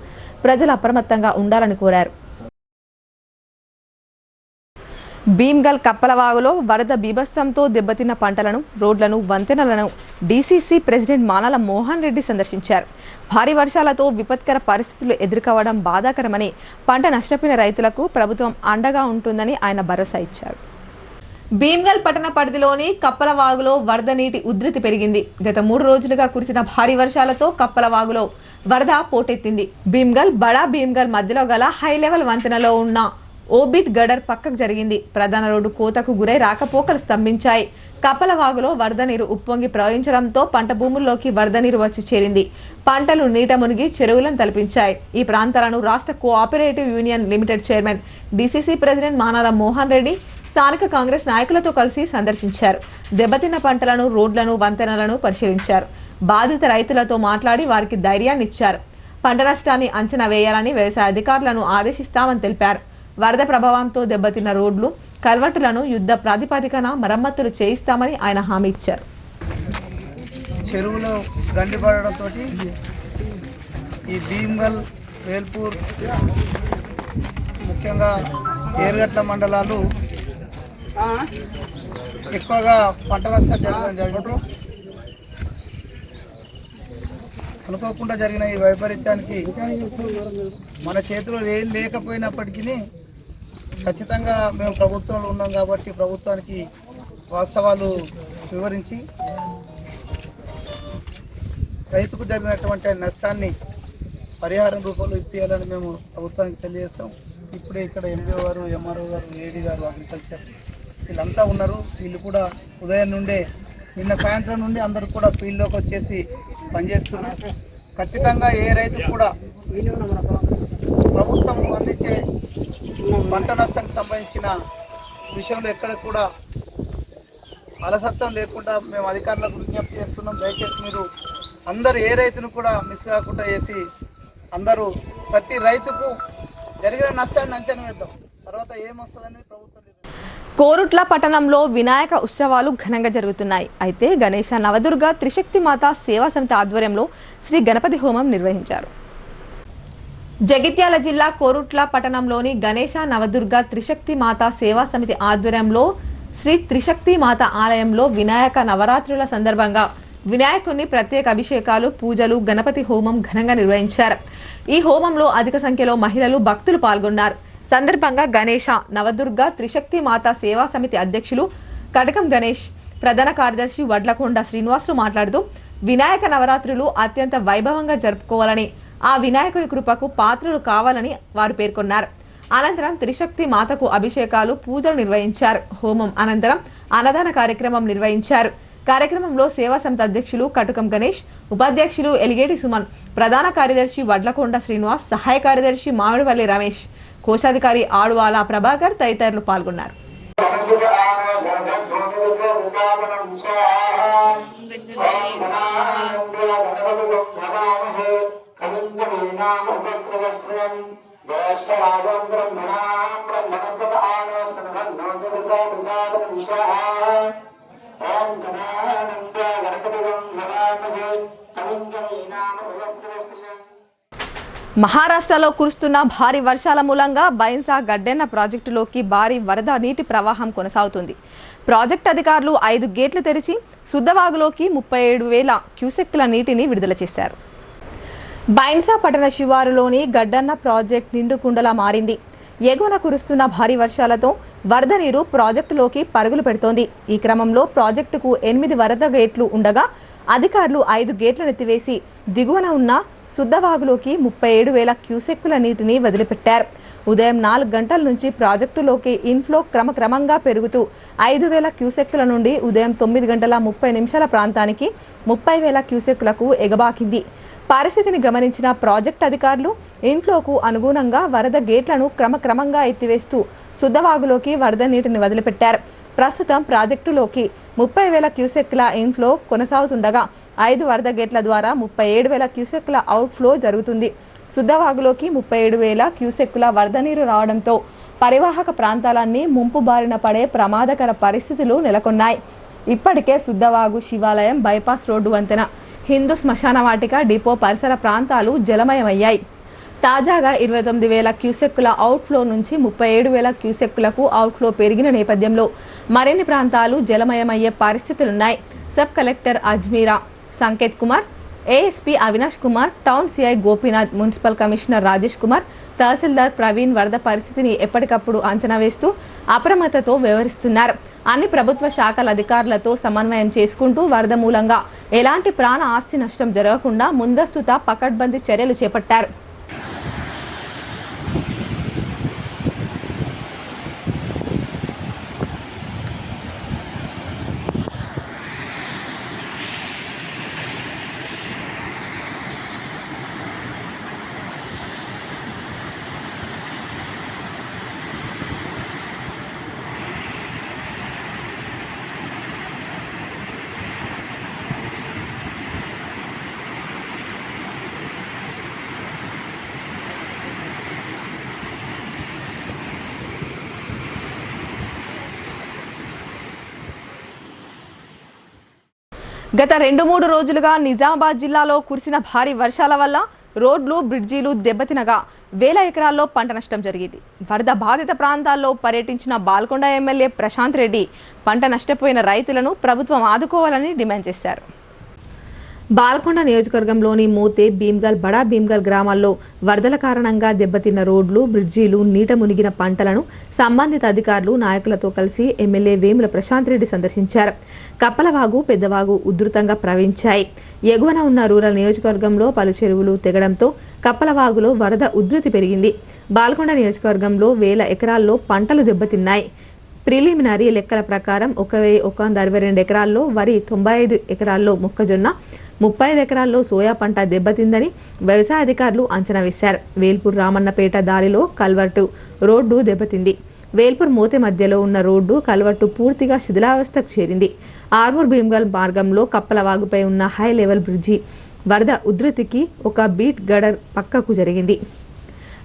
ప్రజలు అప్రమత్తంగా ఉండాలని కోరారు. భీమ్గల్ కప్పలవాగులో వరద బీభత్సంతో దెబ్బతిన్న పంటలను, రోడ్లను, వంతెనలను డీసీసీ ప్రెసిడెంట్ మానాల మోహన్ రెడ్డి సందర్శించారు. భారీ వర్షాలతో విపత్కర పరిస్థితులు ఎదుర్కోవడం బాధాకరమని, పంట నష్టపోయిన రైతులకు ప్రభుత్వం అండగా ఉంటుందని ఆయన భరోసా ఇచ్చారు. భీమ్గల్ పట్టణ పరిధిలోని కప్పలవాగులో వరద నీటి ఉధృతి పెరిగింది. గత 3 రోజులుగా కురిసిన భారీ వర్షాలతో కప్పలవాగులో వరద పోటెత్తింది. భీమ్గల్, బడా భీమ్గల్ మధ్యలో గల హై లెవెల్ వంతెనలో ఉన్న ఓబిట్ గడర్ పక్కకు జరిగింది. ప్రధాన రోడ్డు కోతకు గురై రాకపోకలు స్తంభించాయి. కప్పలవాగులో వరద నీరు ఉప్పొంగి ప్రవహించడంతో పంట భూముల్లోకి వరద నీరు వచ్చి చేరింది. పంటలు నీట మునిగి చెరువులను తలపించాయి. ఈ ప్రాంతాలను రాష్ట్ర cooperative union limited chairman, DCC president Manala Mohan Reddy స్థానిక కాంగ్రెస్ నాయకులతో కలిసి సందర్శించారు. దెబ్బతిన్న పంటలను, రోడ్లను, వంతెనలను పరిశీలించారు. బాధిత రైతులతో మాట్లాడి వారికి ధైర్యాన్ని ఇచ్చారు. పంట నష్టాన్ని అంచనా వేయాలని వ్యవసాయ అధికారులను ఆదేశిస్తామని తెలిపారు. వరద ప్రభావంతో దెబ్బతిన్న రోడ్లు, కల్వర్టులను యుద్ధ ప్రాతిపదికన మరమ్మతులు చేయిస్తామని ఆయన హామీ ఇచ్చారు. చెరువులో గండిపడడంతో ఈ భీమ్గల్, వేల్పూర్, ముఖ్యంగా ఏరుగట్ల మండలాలు ఎక్కువగా పంట నష్టం జరగడం జరిగింది. అనుకోకుండా జరిగిన ఈ వైపరీత్యానికి మన చేతిలో ఏం లేకపోయినప్పటికీ ఖచ్చితంగా మేము ప్రభుత్వంలో ఉన్నాం కాబట్టి ప్రభుత్వానికి వాస్తవాలు వివరించి రైతుకు జరిగినటువంటి నష్టాన్ని పరిహారం రూపంలో ఇప్పించాలని మేము ప్రభుత్వానికి తెలియజేస్తాం. ఇప్పుడే ఇక్కడ ఎంపీఓ గారు, ఎంఆర్ఓ గారు, ఏడీ గారు, అగ్రికల్చర్ వీళ్ళంతా ఉన్నారు. వీళ్ళు కూడా ఉదయం నుండే, నిన్న సాయంత్రం నుండి అందరూ కూడా ఫీల్డ్లోకి వచ్చేసి పనిచేస్తున్నారు. ఖచ్చితంగా ఏ రైతు కూడా ప్రభుత్వం అందించే పంట నష్టానికి సంబంధించిన విషయంలో ఎక్కడ కూడా అలసత్వం లేకుండా మేము అధికారులకు విజ్ఞప్తి చేస్తున్నాం. దయచేసి మీరు అందరూ ఏ రైతును కూడా మిస్ కాకుండా చేసి అందరూ ప్రతి రైతుకు జరిగిన నష్టాన్ని అంచనా వేద్దాం. తర్వాత ఏమొస్తుందనేది ప్రభుత్వం. కోరుట్ల పట్టణంలో వినాయక ఉత్సవాలు ఘనంగా జరుగుతున్నాయి. అయితే గణేశ నవదుర్గ త్రిశక్తి మాత సేవా సమితి ఆధ్వర్యంలో శ్రీ గణపతి హోమం నిర్వహించారు. జగిత్యాల జిల్లా కోరుట్ల పట్టణంలోని గణేశ నవదుర్గ త్రిశక్తి మాత సేవా సమితి ఆధ్వర్యంలో శ్రీ త్రిశక్తి మాత ఆలయంలో వినాయక నవరాత్రుల సందర్భంగా వినాయకుని ప్రత్యేక అభిషేకాలు, పూజలు, గణపతి హోమం ఘనంగా నిర్వహించారు. ఈ హోమంలో అధిక సంఖ్యలో మహిళలు, భక్తులు పాల్గొన్నారు. సందర్భంగా గణేశ నవదుర్గ త్రిశక్తి మాత సేవా సమితి అధ్యక్షులు కటకం గణేష్, ప్రధాన కార్యదర్శి వడ్లకొండ శ్రీనివాసులు మాట్లాడుతూ వినాయక నవరాత్రులు అత్యంత వైభవంగా జరుపుకోవాలని, ఆ వినాయకుని కృపకు పాత్రలు కావాలని వారు పేర్కొన్నారు. అనంతరం త్రిశక్తి మాతకు అభిషేకాలు, పూజలు నిర్వహించారు. హోమం అనంతరం అన్నదాన కార్యక్రమం నిర్వహించారు. కార్యక్రమంలో సేవా సమితి అధ్యక్షులు కటకం గణేష్, ఉపాధ్యక్షులు ఎలిగేటి సుమన్, ప్రధాన కార్యదర్శి వడ్లకొండ శ్రీనివాస్, సహాయ కార్యదర్శి మామిడివల్లి రమేష్, కోశాధికారి ఆడువాల ప్రభాకర్ తదితరులు పాల్గొన్నారు. మహారాష్ట్రలో కురుస్తున్న భారీ వర్షాల మూలంగా బైన్సా గడ్డెన్న ప్రాజెక్టులోకి భారీ వరద నీటి ప్రవాహం కొనసాగుతుంది. ప్రాజెక్టు అధికారులు 5 గేట్లు తెరిచి శుద్ధవాగులోకి 37,000 క్యూసెక్కుల నీటిని విడుదల చేశారు. బైన్సా పట్టణ శివారులోని గడ్డన్న ప్రాజెక్ట్ నిండుకుండలా మారింది. ఎగువన కురుస్తున్న భారీ వర్షాలతో వరద నీరు ప్రాజెక్టులోకి పరుగులు పెడుతోంది. ఈ క్రమంలో ప్రాజెక్టుకు 8 వరద గేట్లు ఉండగా అధికారులు 5 గేట్లను ఎత్తివేసి దిగువన ఉన్న శుద్ధవాగులోకి 37,000 క్యూసెక్కుల నీటిని వదిలిపెట్టారు. ఉదయం 4 గంటల నుంచి ప్రాజెక్టులోకి ఇన్ఫ్లో క్రమక్రమంగా పెరుగుతూ 5,000 క్యూసెక్కుల నుండి ఉదయం 9 గంటల 30 నిమిషాల ప్రాంతానికి 30,000 క్యూసెక్కులకు ఎగబాకింది. పరిస్థితిని గమనించిన ప్రాజెక్ట్ అధికారులు ఇన్ఫ్లోకు అనుగుణంగా వరద గేట్లను క్రమక్రమంగా ఎత్తివేస్తూ శుద్ధవాగులోకి వరద నీటిని వదిలిపెట్టారు. ప్రస్తుతం ప్రాజెక్టులోకి 30,000 క్యూసెక్కుల ఇన్ఫ్లో కొనసాగుతుండగా 5 వరద గేట్ల ద్వారా 37,000 క్యూసెక్కుల అవుట్ఫ్లో జరుగుతుంది. శుద్ధవాగులోకి 37,000 క్యూసెక్కుల వరద నీరు రావడంతో పరివాహక ప్రాంతాలన్నీ ముంపు బారిన పడే ప్రమాదకర పరిస్థితులు నెలకొన్నాయి. ఇప్పటికే శుద్ధవాగు, శివాలయం, బైపాస్ రోడ్డు వంతెన, హిందూ శ్మశాన వాటిక, డిపో పరిసర ప్రాంతాలు జలమయమయ్యాయి. తాజాగా 29,000 క్యూసెక్కుల అవుట్ఫ్లో నుంచి 37,000 క్యూసెక్కులకు అవుట్ఫ్లో పెరిగిన నేపథ్యంలో మరిన్ని ప్రాంతాలు జలమయమయ్యే పరిస్థితులున్నాయి. Sub collector Ajmeera Sanketh Kumar, ASP Avinash Kumar, town CI Gopinath, municipal commissioner Rajesh Kumar, తహసీల్దార్ ప్రవీణ్ వరద పరిస్థితిని ఎప్పటికప్పుడు అంచనా వేస్తూ అప్రమత్తతో వ్యవహరిస్తున్నారు. అన్ని ప్రభుత్వ శాఖల అధికారులతో సమన్వయం చేసుకుంటూ వరద మూలంగా ఎలాంటి ప్రాణ ఆస్తి నష్టం జరగకుండా ముందస్తుత పకడ్బందీ చర్యలు చేపట్టారు. గత 2-3 రోజులుగా నిజామాబాద్ జిల్లాలో కురిసిన భారీ వర్షాల వల్ల రోడ్లు, బ్రిడ్జీలు దెబ్బతినగా వేల ఎకరాల్లో పంట నష్టం జరిగింది. వరద బాధిత ప్రాంతాల్లో పర్యటించిన బాల్కొండ ఎమ్మెల్యే ప్రశాంత్ రెడ్డి పంట నష్టపోయిన రైతులను ప్రభుత్వం ఆదుకోవాలని డిమాండ్ చేశారు. బాల్కొండ నియోజకవర్గంలోని మోతే, భీమ్గల్, బడా భీమ్గల్ గ్రామాల్లో వరదల కారణంగా దెబ్బతిన్న రోడ్లు, బ్రిడ్జీలు, నీట మునిగిన పంటలను సంబంధిత అధికారులు, నాయకులతో కలిసి ఎమ్మెల్యే వేముల ప్రశాంత్ రెడ్డి సందర్శించారు. కప్పలవాగు, పెద్దవాగు ఉధృతంగా ప్రవహించాయి. ఎగువన ఉన్న రూరల్ నియోజకవర్గంలో పలు చెరువులు తెగడంతో కప్పలవాగులో వరద ఉధృతి పెరిగింది. బాల్కొండ నియోజకవర్గంలో వేల ఎకరాల్లో పంటలు దెబ్బతిన్నాయి. ప్రిలిమినరీ లెక్కల ప్రకారం 1,162 ఎకరాల్లో వరి, 95 ఎకరాల్లో మొక్కజొన్న, 35 ఎకరాల్లో సోయా పంట దెబ్బతిందని వ్యవసాయ అధికారులు అంచనా వేశారు. వేల్పూర్ రామన్నపేట దారిలో కల్వర్టు రోడ్డు దెబ్బతింది. వేల్పూర్ మోతే మధ్యలో ఉన్న రోడ్డు కల్వర్టు పూర్తిగా శిథిలావస్థకు చేరింది. ఆర్మూర్ భీమ్గల్ మార్గంలో కప్పలవాగుపై ఉన్న హై లెవెల్ బ్రిడ్జి వరద ఉధృతికి ఒక బీట్ గడర్ పక్కకు జరిగింది.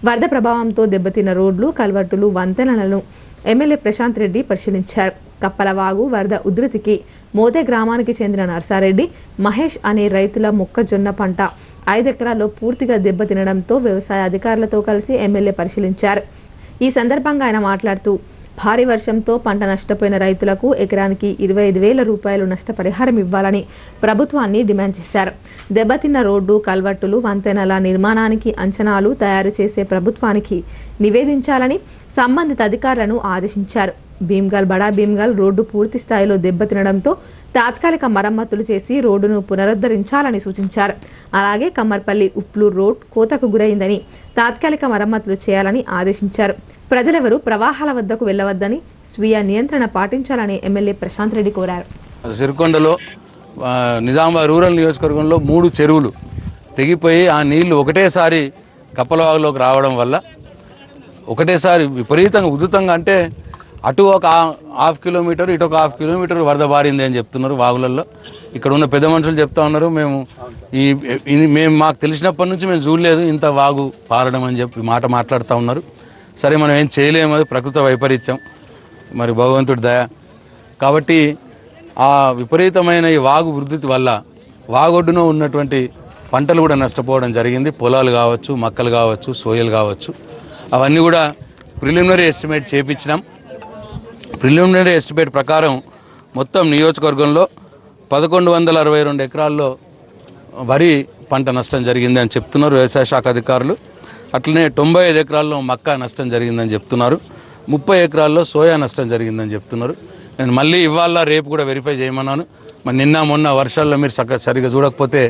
వరద ప్రభావంతో దెబ్బతిన్న రోడ్లు, కల్వర్టులు, వంతెనలను ఎమ్మెల్యే ప్రశాంత్ రెడ్డి పరిశీలించారు. కప్పలవాగు వరద ఉధృతికి మోతే గ్రామానికి చెందిన నర్సారెడ్డి, మహేష్ అనే రైతుల మొక్కజొన్న పంట 5 ఎకరాల్లో పూర్తిగా దెబ్బతినడంతో వ్యవసాయ అధికారులతో కలిసి ఎమ్మెల్యే పరిశీలించారు. ఈ సందర్భంగా ఆయన మాట్లాడుతూ భారీ వర్షంతో పంట నష్టపోయిన రైతులకు ఎకరానికి 25,000 రూపాయలు నష్టపరిహారం ఇవ్వాలని ప్రభుత్వాన్ని డిమాండ్ చేశారు. దెబ్బతిన్న రోడ్డు, కల్వర్టులు, వంతెనల నిర్మాణానికి అంచనాలు తయారు చేసే ప్రభుత్వానికి నివేదించాలని సంబంధిత అధికారులను ఆదేశించారు. భీమ్గల్, బడా భీమ్గల్ రోడ్డు పూర్తి స్థాయిలో దెబ్బతినడంతో తాత్కాలిక మరమ్మతులు చేసి రోడ్డును పునరుద్ధరించాలని సూచించారు. అలాగే కమ్మర్పల్లి, ఉప్లూరు రోడ్ కోతకు గురైందని తాత్కాలిక మరమ్మతులు చేయాలని ఆదేశించారు. ప్రజలెవరూ ప్రవాహాల వద్దకు వెళ్లవద్దని, స్వీయ నియంత్రణ పాటించాలని ఎమ్మెల్యే ప్రశాంత్ రెడ్డి కోరారు. సిరికొండలో నిజామాబాద్ రూరల్ నియోజకవర్గంలో 3 చెరువులు తెగిపోయి ఆ నీళ్లు ఒకటేసారి కప్పలవాగులోకి రావడం వల్ల ఒకటేసారి విపరీతంగా ఉధృతంగా, అంటే అటు ఒక 1/2 కిలోమీటర్, ఇటు ఒక 1/2 కిలోమీటర్ వరద బారింది అని చెప్తున్నారు వాగులలో. ఇక్కడ ఉన్న పెద్ద మనుషులు చెప్తా ఉన్నారు, మేము మాకు తెలిసినప్పటి నుంచి మేము చూడలేదు ఇంత వాగు పారడం అని చెప్పి మాట్లాడుతూ ఉన్నారు. సరే, మనం ఏం చేయలేము, అది ప్రకృతి వైపరీత్యం, మరి భగవంతుడి దయ. కాబట్టి ఆ విపరీతమైన ఈ వాగు ఉధృతి వల్ల వాగొడ్డున ఉన్నటువంటి పంటలు కూడా నష్టపోవడం జరిగింది. పొలాలు కావచ్చు, మక్కలు కావచ్చు, సోయలు కావచ్చు, అవన్నీ కూడా ప్రిలిమినరీ ఎస్టిమేట్ చేయించినాం. ప్రిలిమినరీ ఎస్టిమేట్ ప్రకారం మొత్తం నియోజకవర్గంలో 1,162 ఎకరాల్లో వరి పంట నష్టం జరిగింది అని చెప్తున్నారు వ్యవసాయ శాఖ అధికారులు. అట్లనే 95 ఎకరాల్లో మక్క నష్టం జరిగిందని చెప్తున్నారు. 30 ఎకరాల్లో సోయా నష్టం జరిగిందని చెప్తున్నారు. నేను మళ్ళీ ఇవాళ రేపు కూడా వెరిఫై చేయమన్నాను. మరి నిన్న మొన్న వర్షాల్లో మీరు సరిగా చూడకపోతే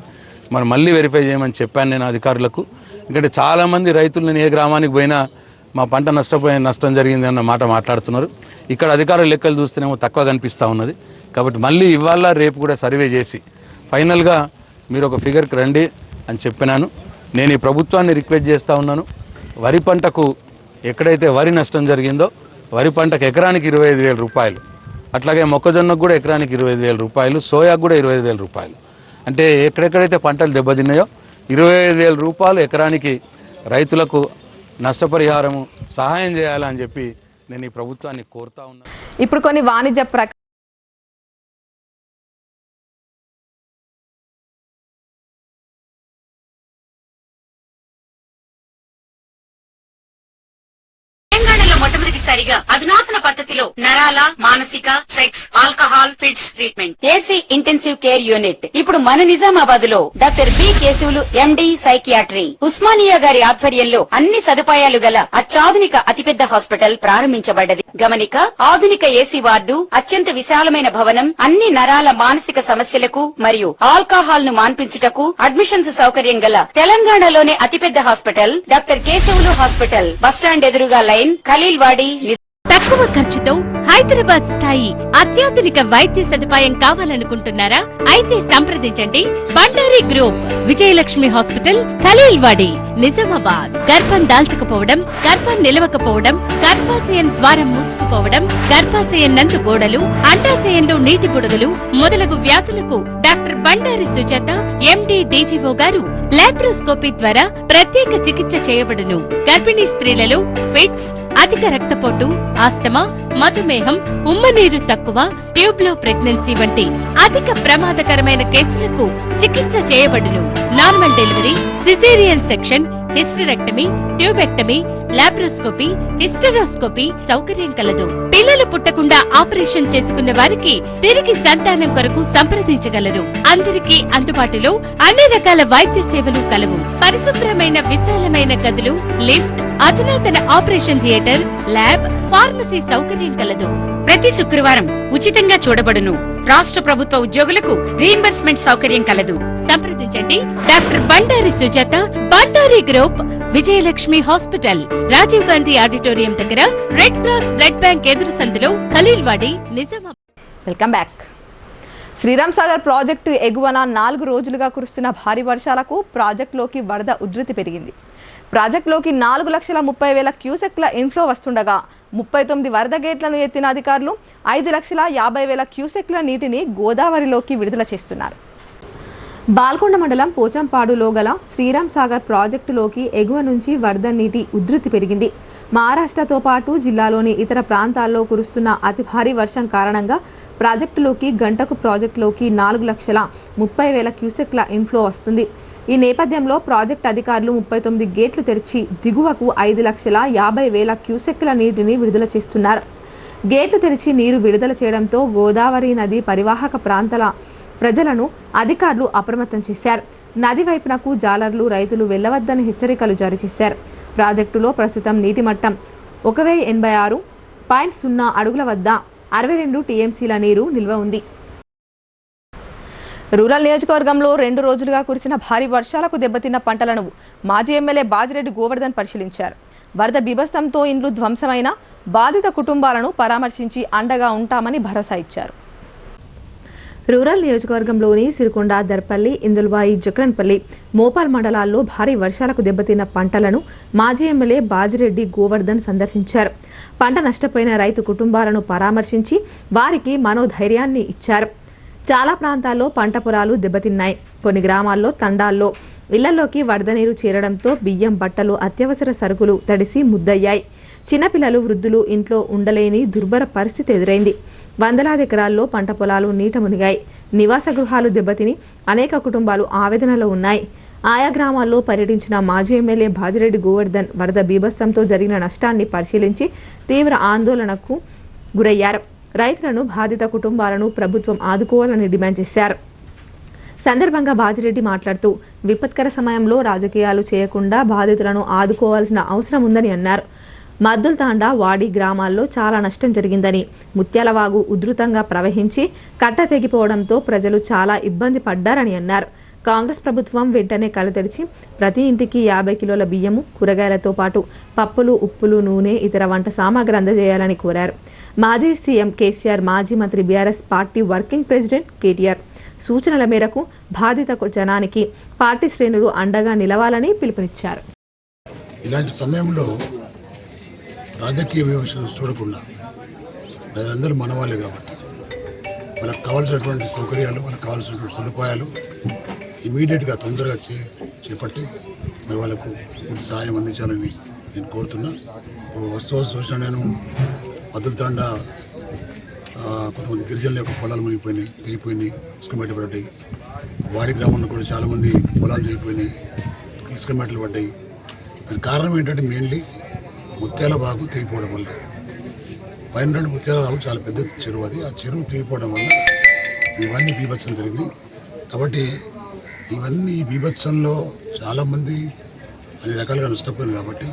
మరి మళ్ళీ వెరిఫై చేయమని చెప్పాను నేను అధికారులకు. ఎందుకంటే చాలామంది రైతులు నేను ఏ గ్రామానికి పోయినా మా పంట నష్టం జరిగింది అన్న మాట మాట్లాడుతున్నారు. ఇక్కడ అధికారుల లెక్కలు చూస్తేనేమో తక్కువ కనిపిస్తూ ఉన్నది. కాబట్టి మళ్ళీ ఇవాళ రేపు కూడా సర్వే చేసి ఫైనల్గా మీరు ఒక ఫిగర్కి రండి అని చెప్పినాను. నేను ఈ ప్రభుత్వాన్ని రిక్వెస్ట్ చేస్తూ ఉన్నాను. వరి పంటకు ఎక్కడైతే వరి నష్టం జరిగిందో వరి పంటకు ఎకరానికి 25,000 రూపాయలు, అట్లాగే మొక్కజొన్నకు కూడా ఎకరానికి 25,000 రూపాయలు, సోయాకు కూడా 25,000 రూపాయలు. అంటే ఎక్కడెక్కడైతే పంటలు దెబ్బతిన్నాయో 25,000 రూపాయలు ఎకరానికి రైతులకు నష్టపరిహారము సహాయం చేయాలని చెప్పి నేను ఈ ప్రభుత్వాన్ని కోరుతా ఉన్నాను. ఇప్పుడు కొన్ని వాణిజ్య మొట్టమొదటిసారిగా అధునాతన పద్ధతిలో నరాల, మానసిక, sex, alcohol, fits treatment, AC intensive care unit ఇప్పుడు మన నిజామాబాద్ లో doctor B Keshavulu MD psychiatry, Osmania గారి ఆధ్వర్యంలో అన్ని సదుపాయాలు గల అత్యాధునిక అతిపెద్ద హాస్పిటల్ ప్రారంభించబడ్డది. గమనిక, ఆధునిక ఏసీ వార్డు, అత్యంత విశాలమైన భవనం, అన్ని నరాల మానసిక సమస్యలకు మరియు ఆల్కహాల్ ను మాన్పించుటకు అడ్మిషన్స్ సౌకర్యం గల తెలంగాణలోనే అతిపెద్ద hospital doctor Keshavulu hospital, bus stand ఎదురుగా లైన్, ఖలీల్వాడి. తక్కువ ఖర్చుతో హైదరాబాద్ స్థాయి అత్యాధునిక వైద్య సదుపాయం కావాలనుకుంటున్నారా? అయితే సంప్రదించండి బండారి గ్రూప్, విజయలక్ష్మి హాస్పిటల్, ఖలీల్వాడి, నిజామాబాద్. గర్భం దాల్చకపోవడం, గర్భం నిలవకపోవడం, గర్భాశయం ద్వారం మూసుకుపోవడం, గర్భాశయం నందు గోడలు, అండాశయంలో నీటి బుడగలు మొదలగు వ్యాధులకు డాక్టర్ బండారి సుజాత ఎండి డీజీఓ గారు లాప్రోస్కోపీ ద్వారా ప్రత్యేక చికిత్స చేయబడును. గర్భిణీ స్త్రీలలో ఫిట్స్, అధిక రక్తపోటు, ఆస్తమా, మధుమేహం, ఉమ్మనీరు తక్కువ, ట్యూబ్ లో ప్రెగ్నెన్సీ వంటి అధిక ప్రమాదకరమైన కేసులకు చికిత్స చేయబడును. Normal delivery, caesarean section, hysterectomy, tubectomy, laparoscopy, hysteroscopy సౌకర్యం కలదు. పిల్లలు పుట్టకుండా ఆపరేషన్ చేసుకున్న వారికి తిరిగి సంతానం కొరకు సంప్రదించగలరు. అందరికీ అందుబాటులో అన్ని రకాల వైద్య సేవలు కలవు. పరిశుభ్రమైన విశాలమైన గదులు, లిఫ్ట్, అధునాతన ఆపరేషన్ థియేటర్, ల్యాబ్, ఫార్మసీ సౌకర్యం కలదు. ప్రతి శుక్రవారం ఉచితంగా చూడబడును. రాష్ట్ర ప్రభుత్వ ఉద్యోగులకు రీయింబర్స్మెంట్ సౌకర్యం కలదు. సంప్రదించండి doctor Bandari Sujatha, Bandari group, Vijayalakshmi hospital, Rajiv Gandhi auditorium దగ్గర, రెడ్ క్రాస్ బ్లడ్ బ్యాంక్ ఎదురు సందులో, Khaleelwadi, Nizamabad. Welcome back. Sriram Sagar project ఎగువన 4 రోజులుగా కురుస్తున్న భారీ వర్షాలకు ప్రాజెక్టులోకి వరద ఉధృతి పెరిగింది. ప్రాజెక్టులోకి 4,30,000 క్యూసెక్ల ఇన్ఫ్లో వస్తుండగా 39 వరద గేట్లను ఎత్తిన అధికారులు 5,50,000 క్యూసెక్ల నీటిని గోదావరిలోకి విడుదల చేస్తున్నారు. బాల్కొండ మండలం పోచంపాడులో గల శ్రీరామ్ సాగర్ ప్రాజెక్టులోకి ఎగువ నుంచి వరద నీటి ఉధృతి పెరిగింది. మహారాష్ట్రతో పాటు జిల్లాలోని ఇతర ప్రాంతాల్లో కురుస్తున్న అతి భారీ వర్షం కారణంగా ప్రాజెక్టులోకి గంటకు ప్రాజెక్టులోకి 4,30,000 క్యూసెక్ల ఇన్ఫ్లో వస్తుంది. ఈ నేపథ్యంలో ప్రాజెక్టు అధికారులు 39 గేట్లు తెరిచి దిగువకు 5,50,000 క్యూసెక్ల నీటిని విడుదల చేస్తున్నారు. గేట్లు తెరిచి నీరు విడుదల చేయడంతో గోదావరి నది పరివాహక ప్రాంతాల ప్రజలను అధికారులు అప్రమత్తం చేశారు. నది వైపునకు జాలర్లు, రైతులు వెళ్లవద్దని హెచ్చరికలు జారీ చేశారు. ప్రాజెక్టులో ప్రస్తుతం నీటి మట్టం 1,086.0 అడుగుల వద్ద 62 టీఎంసీల నీరు నిల్వ ఉంది. రూరల్ నియోజకవర్గంలో 2 రోజులుగా కురిసిన భారీ వర్షాలకు దెబ్బతిన్న పంటలను మాజీ ఎమ్మెల్యే బాజిరెడ్డి గోవర్ధన్ పరిశీలించారు. వరద బీభత్సంతో ఇండ్లు ధ్వంసమైన బాధిత కుటుంబాలను పరామర్శించి అండగా ఉంటామని భరోసా ఇచ్చారు. రూరల్ నియోజకవర్గంలోని సిరికొండ, దర్పల్లి, ఇందుల్వాయి, జక్రన్పల్లి, మోపాల్ మండలాల్లో భారీ వర్షాలకు దెబ్బతిన్న పంటలను మాజీ ఎమ్మెల్యే బాజిరెడ్డి గోవర్ధన్ సందర్శించారు. పంట నష్టపోయిన రైతు కుటుంబాలను పరామర్శించి వారికి మనోధైర్యాన్ని ఇచ్చారు. చాలా ప్రాంతాల్లో పంట పొలాలు దెబ్బతిన్నాయి. కొన్ని గ్రామాల్లో తండాల్లో ఇళ్లలోకి వరద నీరు చేరడంతో బియ్యం, బట్టలు, అత్యవసర సరుకులు తడిసి ముద్దయ్యాయి. చిన్నపిల్లలు, వృద్ధులు ఇంట్లో ఉండలేని దుర్భర పరిస్థితి ఎదురైంది. వందలాది ఎకరాల్లో పంట పొలాలు నీట మునిగాయి. నివాస గృహాలు దెబ్బతిని అనేక కుటుంబాలు ఆవేదనలో ఉన్నాయి. ఆయా గ్రామాల్లో పర్యటించిన మాజీ ఎమ్మెల్యే బాజిరెడ్డి గోవర్ధన్ వరద బీభత్సంతో జరిగిన నష్టాన్ని పరిశీలించి తీవ్ర ఆందోళనకు గురయ్యారు. రైతులను, బాధిత కుటుంబాలను ప్రభుత్వం ఆదుకోవాలని డిమాండ్ చేశారు. సందర్భంగా బాజిరెడ్డి మాట్లాడుతూ విపత్కర సమయంలో రాజకీయాలు చేయకుండా బాధితులను ఆదుకోవాల్సిన అవసరం ఉందని అన్నారు. మద్దులతాండ వాడి గ్రామాల్లో చాలా నష్టం జరిగిందని, ముత్యాలవాగు ఉధృతంగా ప్రవహించి కట్ట తెగిపోవడంతో ప్రజలు చాలా ఇబ్బంది పడ్డారని అన్నారు. కాంగ్రెస్ ప్రభుత్వం వెంటనే కలతెరిచి ప్రతి ఇంటికి 50 కిలోల బియ్యము, కూరగాయలతో పాటు పప్పులు, ఉప్పులు, నూనె, ఇతర వంట సామాగ్రి అందజేయాలని కోరారు. మాజీ సీఎం కేసీఆర్, మాజీ మంత్రి BRS party working president KTR సూచనల మేరకు బాధిత జనానికి పార్టీ శ్రేణులు అండగా నిలవాలని పిలుపునిచ్చారు. ఇలాంటి సమయంలో రాజకీయ విమర్శలు చూడకుండా ప్రజలందరూ మనవాళ్ళే కాబట్టి వాళ్ళకి కావాల్సినటువంటి సౌకర్యాలు, వాళ్ళకి కావాల్సినటువంటి సదుపాయాలు ఇమీడియట్గా తొందరగా చేపట్టి మరి వాళ్ళకు పూర్తి సహాయం అందించాలని నేను కోరుతున్నా. వస్తు చూసిన నేను మద్దులతాండ కొంతమంది గిరిజనుల యొక్క పొలాలు మునిగిపోయినాయి, తెగిపోయినాయి, ఇసుక మెట్లు పడ్డాయి. వాడి గ్రామంలో కూడా చాలామంది పొలాలు తెగిపోయినాయి, ఇసుక మెట్లు పడ్డాయి. దానికి కారణం ఏంటంటే మెయిన్లీ ముత్యాల బాగు తెగిపోవడం వల్ల. పైన ముత్యాల బాగు చాలా పెద్ద చెరువు, అది ఆ చెరువు తెగిపోవడం వల్ల ఇవన్నీ బీభత్సం జరిగినాయి. కాబట్టి ఇవన్నీ ఈ బీభత్సంలో చాలామంది అన్ని రకాలుగా నష్టపోయింది. కాబట్టి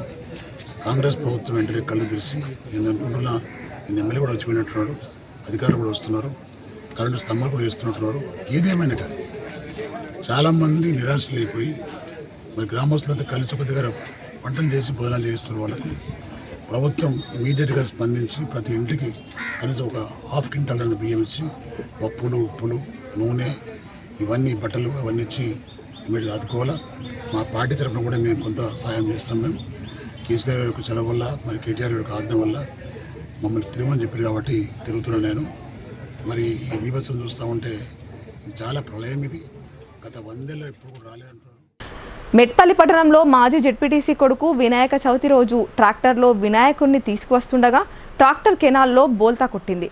కాంగ్రెస్ ప్రభుత్వం వెంటనే కళ్ళు తెరిచి, నేను అనుకుంటున్నా నేను ఎమ్మెల్యే కూడా వచ్చిపోయినట్టున్నారు, అధికారులు కూడా వస్తున్నారు, కరెంటు స్తంభాలు కూడా వేస్తున్నట్టున్నారు. ఏదేమైనా కానీ చాలామంది నిరాశలైపోయి మరి గ్రామస్తులంతా కలిసి ఒక దగ్గర వంటలు చేసి భోజనాలు చేస్తున్నారు. వాళ్ళకు ప్రభుత్వం ఇమీడియట్గా స్పందించి ప్రతి ఇంటికి కనీసం ఒక 1/2 క్వింటాల్ బియ్యం ఇచ్చి పప్పులు, ఉప్పులు, నూనె, ఇవన్నీ బట్టలు అవన్నీ ఇచ్చి ఇమీడియట్గా ఆదుకోవాలా. మా పార్టీ తరఫున కూడా మేము కొంత సాయం చేస్తాం. మేము కేసీఆర్ యొక్క చలవ వల్ల, మరి కేటీఆర్ యొక్క ఆజ్ఞ వల్ల మమ్మల్ని తిరగమని చెప్పారు కాబట్టి తిరుగుతున్నాను నేను. మరి ఈ బీభత్సం చూస్తూ ఉంటే ఇది చాలా ప్రళయం. ఇది గత 100 ఏళ్ళలో ఎప్పుడు కూడా రాలేదంటారు. మెట్పల్లి పట్టణంలో మాజీ జెడ్పీటీసీ కొడుకు వినాయక చవితి రోజు ట్రాక్టర్లో వినాయకుడిని తీసుకువస్తుండగా ట్రాక్టర్ కెనాల్లో బోల్తా కొట్టింది.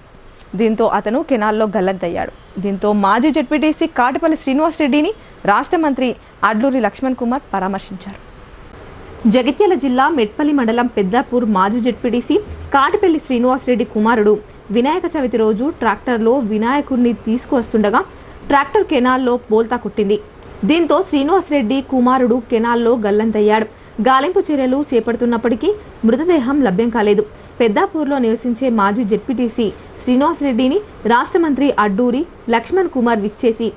దీంతో అతను కెనాల్లో గల్లంతయ్యాడు. దీంతో మాజీ జెడ్పీటీసీ కాటిపల్లి శ్రీనివాసరెడ్డిని రాష్ట్ర మంత్రి అడ్లూరి లక్ష్మణ్ కుమార్ పరామర్శించారు. జగిత్యాల జిల్లా మెట్పల్లి మండలం పెద్దాపూర్ మాజీ జెడ్పీటీసీ కాటిపల్లి శ్రీనివాసరెడ్డి కుమారుడు వినాయక చవితి రోజు ట్రాక్టర్లో వినాయకుడిని తీసుకువస్తుండగా ట్రాక్టర్ కెనాల్లో బోల్తా కొట్టింది. దీంతో శ్రీనివాసరెడ్డి కుమారుడు కెనాల్లో గల్లంతయ్యాడు. గాలింపు చర్యలు చేపడుతున్నప్పటికీ మృతదేహం లభ్యం కాలేదు. పెద్దాపూర్లో నివసించే మాజీ జెడ్పీటీసీ శ్రీనివాసరెడ్డిని రాష్ట్ర మంత్రి అడ్డూరి లక్ష్మణ్ కుమార్ విచ్చేసి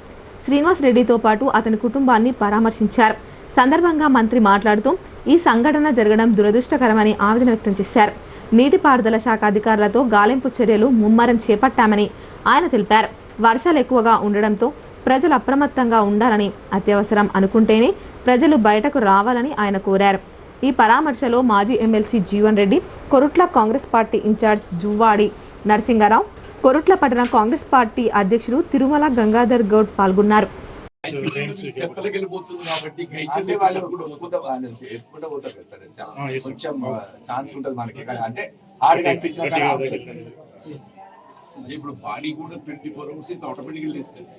శ్రీనివాసరెడ్డితో పాటు అతని కుటుంబాన్ని పరామర్శించారు. సందర్భంగా మంత్రి మాట్లాడుతూ ఈ సంఘటన జరగడం దురదృష్టకరమని ఆవేదన వ్యక్తం చేశారు. నీటిపారుదల శాఖ అధికారులతో గాలింపు చర్యలు ముమ్మరం చేపట్టామని ఆయన తెలిపారు. వర్షాలు ఎక్కువగా ఉండడంతో ప్రజలు అప్రమత్తంగా ఉండాలని, అత్యవసరం అనుకుంటేనే ప్రజలు బయటకు రావాలని ఆయన కోరారు. ఈ పరామర్శలో మాజీ MLC Jeevan Reddy, Korutla Congress party in charge Juvvadi Narasingarao, Korutla పట్టణ కాంగ్రెస్ పార్టీ అధ్యక్షుడు తిరుమల గంగాధర్ గౌడ్ పాల్గొన్నారు. ఇప్పుడు బాడీ కూడా 24 hours ఆటోమేటిక్ వెళ్ళేస్తుంది.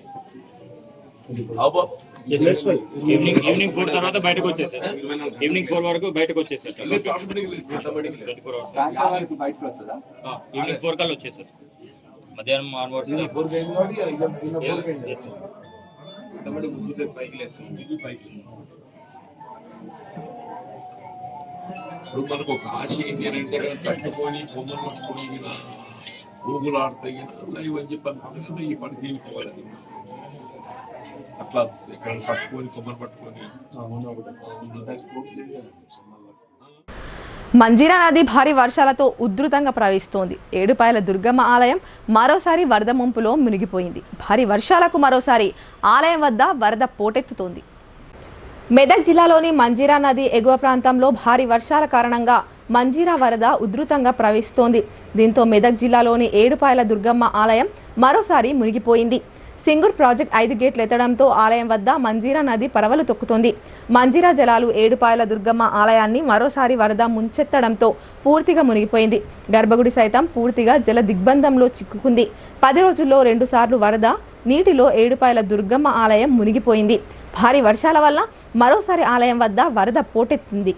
ఈవినింగ్ 4 తర్వాత బయటకు వచ్చేసారు. ఈవినింగ్ 4 వరకు బయటకు వచ్చేసారు. ఈవినింగ్ 4 కల్లా వచ్చేసారు. మధ్యాహ్నం ఆన్వర్డ్స్ పైకి లేస్తుంది. ఇప్పుడు మనకు ఒక ఆశ ఏంటి అని అంటే తట్టుకొని కొమ్మలు పట్టుకొని ఊగులు ఆడతాయి లైవ్ అని చెప్పి అనుకుంటే ఈ పని తీసుకోవాలి. అట్లా ఎక్కడ పట్టుకొని కొమ్మలు పట్టుకొని మంజీరా నది భారీ వర్షాలతో ఉధృతంగా ప్రవహిస్తోంది. ఏడుపాయల దుర్గమ్మ ఆలయం మరోసారి వరద ముంపులో మునిగిపోయింది. భారీ వర్షాలకు మరోసారి ఆలయం వద్ద వరద పోటెత్తుతోంది. మెదక్ జిల్లాలోని మంజీరా నది ఎగువ ప్రాంతంలో భారీ వర్షాల కారణంగా మంజీరా వరద ఉధృతంగా ప్రవహిస్తోంది. దీంతో మెదక్ జిల్లాలోని ఏడుపాయల దుర్గమ్మ ఆలయం మరోసారి మునిగిపోయింది. సింగూర్ ప్రాజెక్ట్ 5 గేట్లు ఎత్తడంతో ఆలయం వద్ద మంజీరా నది పరవలు తొక్కుతోంది. మంజీరా జలాలు ఏడుపాయల దుర్గమ్మ ఆలయాన్ని మరోసారి వరద ముంచెత్తడంతో పూర్తిగా మునిగిపోయింది. గర్భగుడి సైతం పూర్తిగా జల దిగ్బంధంలో చిక్కుకుంది. 10 రోజుల్లో 2 సార్లు వరద నీటిలో ఏడుపాయల దుర్గమ్మ ఆలయం మునిగిపోయింది. భారీ వర్షాల వల్ల మరోసారి ఆలయం వద్ద వరద పోటెత్తింది.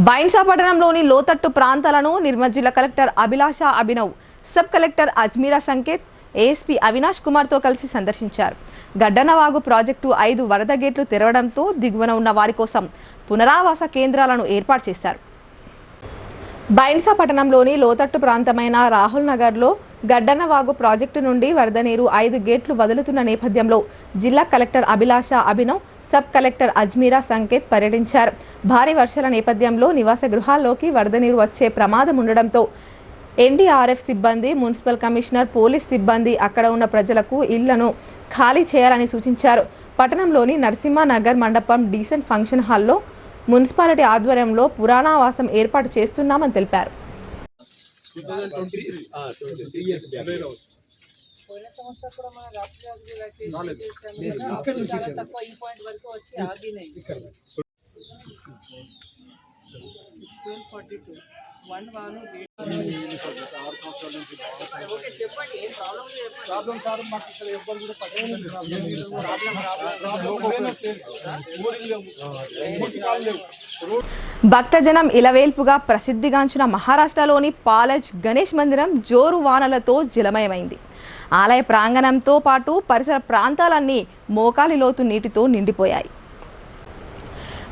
బైన్సా పట్టణంలోని లోతట్టు ప్రాంతాలను నిర్మల్ జిల్లా collector Abhilasha Abhinav, sub collector Ajmeera Sanketh, ASP Avinash కుమార్తో కలిసి సందర్శించారు. గడ్డనవాగు ప్రాజెక్టు 5 వరద గేట్లు తెరవడంతో దిగువన ఉన్న వారి కోసం పునరావాస కేంద్రాలను ఏర్పాటు చేశారు. బైన్సా పట్టణంలోని లోతట్టు ప్రాంతమైన రాహుల్ నగర్లో గడ్డనవాగు ప్రాజెక్టు నుండి వరద నీరు 5 గేట్లు వదులుతున్న నేపథ్యంలో జిల్లా collector Abhilasha Abhinav, sub collector Ajmeera Sanket పర్యటించారు. భారీ వర్షాల నేపథ్యంలో నివాస గృహాల్లోకి వరద నీరు వచ్చే ప్రమాదం ఉండడంతో ఎన్డీఆర్ఎఫ్ సిబ్బంది, మున్సిపల్ కమిషనర్, పోలీస్ సిబ్బంది అక్కడ ఉన్న ప్రజలకు ఇళ్లను ఖాళీ చేయాలని సూచించారు. పట్టణంలోని నరసింహనగర్ మండపం డీసెంట్ ఫంక్షన్ హాల్లో మున్సిపాలిటీ ఆధ్వర్యంలో పురాణావాసం ఏర్పాటు చేస్తున్నామని తెలిపారు. భక్తజనం ఇలవేల్పుగా ప్రసిద్ధిగాంచిన మహారాష్ట్రలోని పాలజ్ గణేష్ మందిరం జోరు వానలతో జలమయమైంది. ఆలయ ప్రాంగణంతో పాటు పరిసర ప్రాంతాలన్నీ మోకాలి లోతు నీటితో నిండిపోయాయి.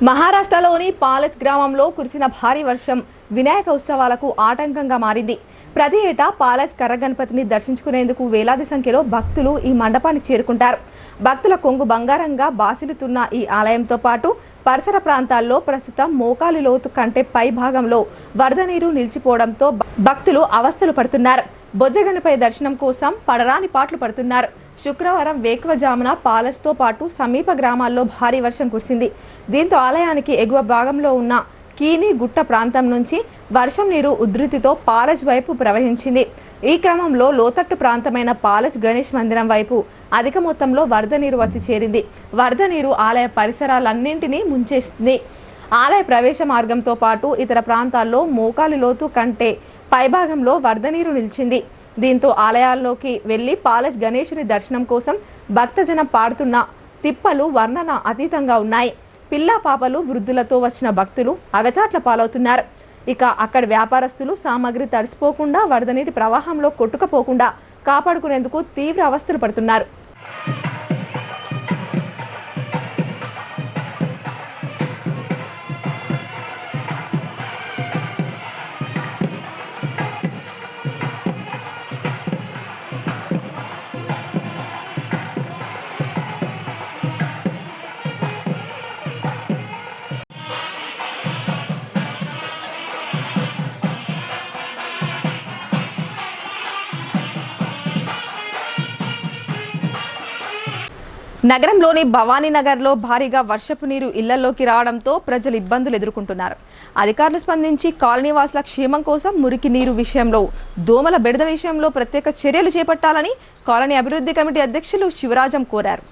మహారాష్ట్రలోని పాలజ్ గ్రామంలో కురిసిన భారీ వర్షం వినాయక ఉత్సవాలకు ఆటంకంగా మారింది. ప్రతి ఏటా పాలజ్ కర్ర గణపతిని దర్శించుకునేందుకు వేలాది సంఖ్యలో భక్తులు ఈ మండపాన్ని చేరుకుంటారు. భక్తుల కొంగు బంగారంగా బాసిల్లుతున్న ఈ ఆలయంతో పాటు పరిసర ప్రాంతాల్లో ప్రస్తుతం మోకాలి లోతు కంటే పై భాగంలో వరద నీరు నిలిచిపోవడంతో భక్తులు అవస్థలు పడుతున్నారు. బొజ్జగన్నపై దర్శనం కోసం పడరాని పాట్లు పడుతున్నారు. శుక్రవారం వేకువజామున పాలజ్తో పాటు సమీప గ్రామాల్లో భారీ వర్షం కురిసింది. దీంతో ఆలయానికి ఎగువ భాగంలో ఉన్న కీని గుట్ట ప్రాంతం నుంచి వర్షం నీరు ఉధృతితో పాలజ్ వైపు ప్రవహించింది. ఈ క్రమంలో లోతట్టు ప్రాంతమైన పాలజ్ గణేష్ మందిరం వైపు అధిక మొత్తంలో వరద నీరు వచ్చి చేరింది. వరద నీరు ఆలయ పరిసరాలన్నింటినీ ముంచేసింది. ఆలయ ప్రవేశ మార్గంతో పాటు ఇతర ప్రాంతాల్లో మోకాలి లోతు కంటే పైభాగంలో వరద నీరు నిలిచింది. దీంతో ఆలయాల్లోకి వెళ్లి పాలజ్ గణేశుని దర్శనం కోసం భక్తజనం పాడుతున్న తిప్పలు వర్ణన అతీతంగా ఉన్నాయి. పిల్లా పాపలు, వృద్ధులతో వచ్చిన భక్తులు అగచాట్ల పాలవుతున్నారు. ఇక అక్కడి వ్యాపారస్తులు సామాగ్రి తడిసిపోకుండా, వరద నీటి ప్రవాహంలో కొట్టుకుపోకుండా కాపాడుకునేందుకు తీవ్ర అవస్థలు పడుతున్నారు. నగరంలోని భవానీనగర్లో భారీగా వర్షపు నీరు ఇళ్లలోకి రావడంతో ప్రజలు ఇబ్బందులు ఎదుర్కొంటున్నారు. అధికారులు స్పందించి కాలనీవాసుల క్షేమం కోసం మురికి నీరు విషయంలో, దోమల బెడద విషయంలో ప్రత్యేక చర్యలు చేపట్టాలని కాలనీ అభివృద్ధి కమిటీ అధ్యక్షులు శివరాజం కోరారు.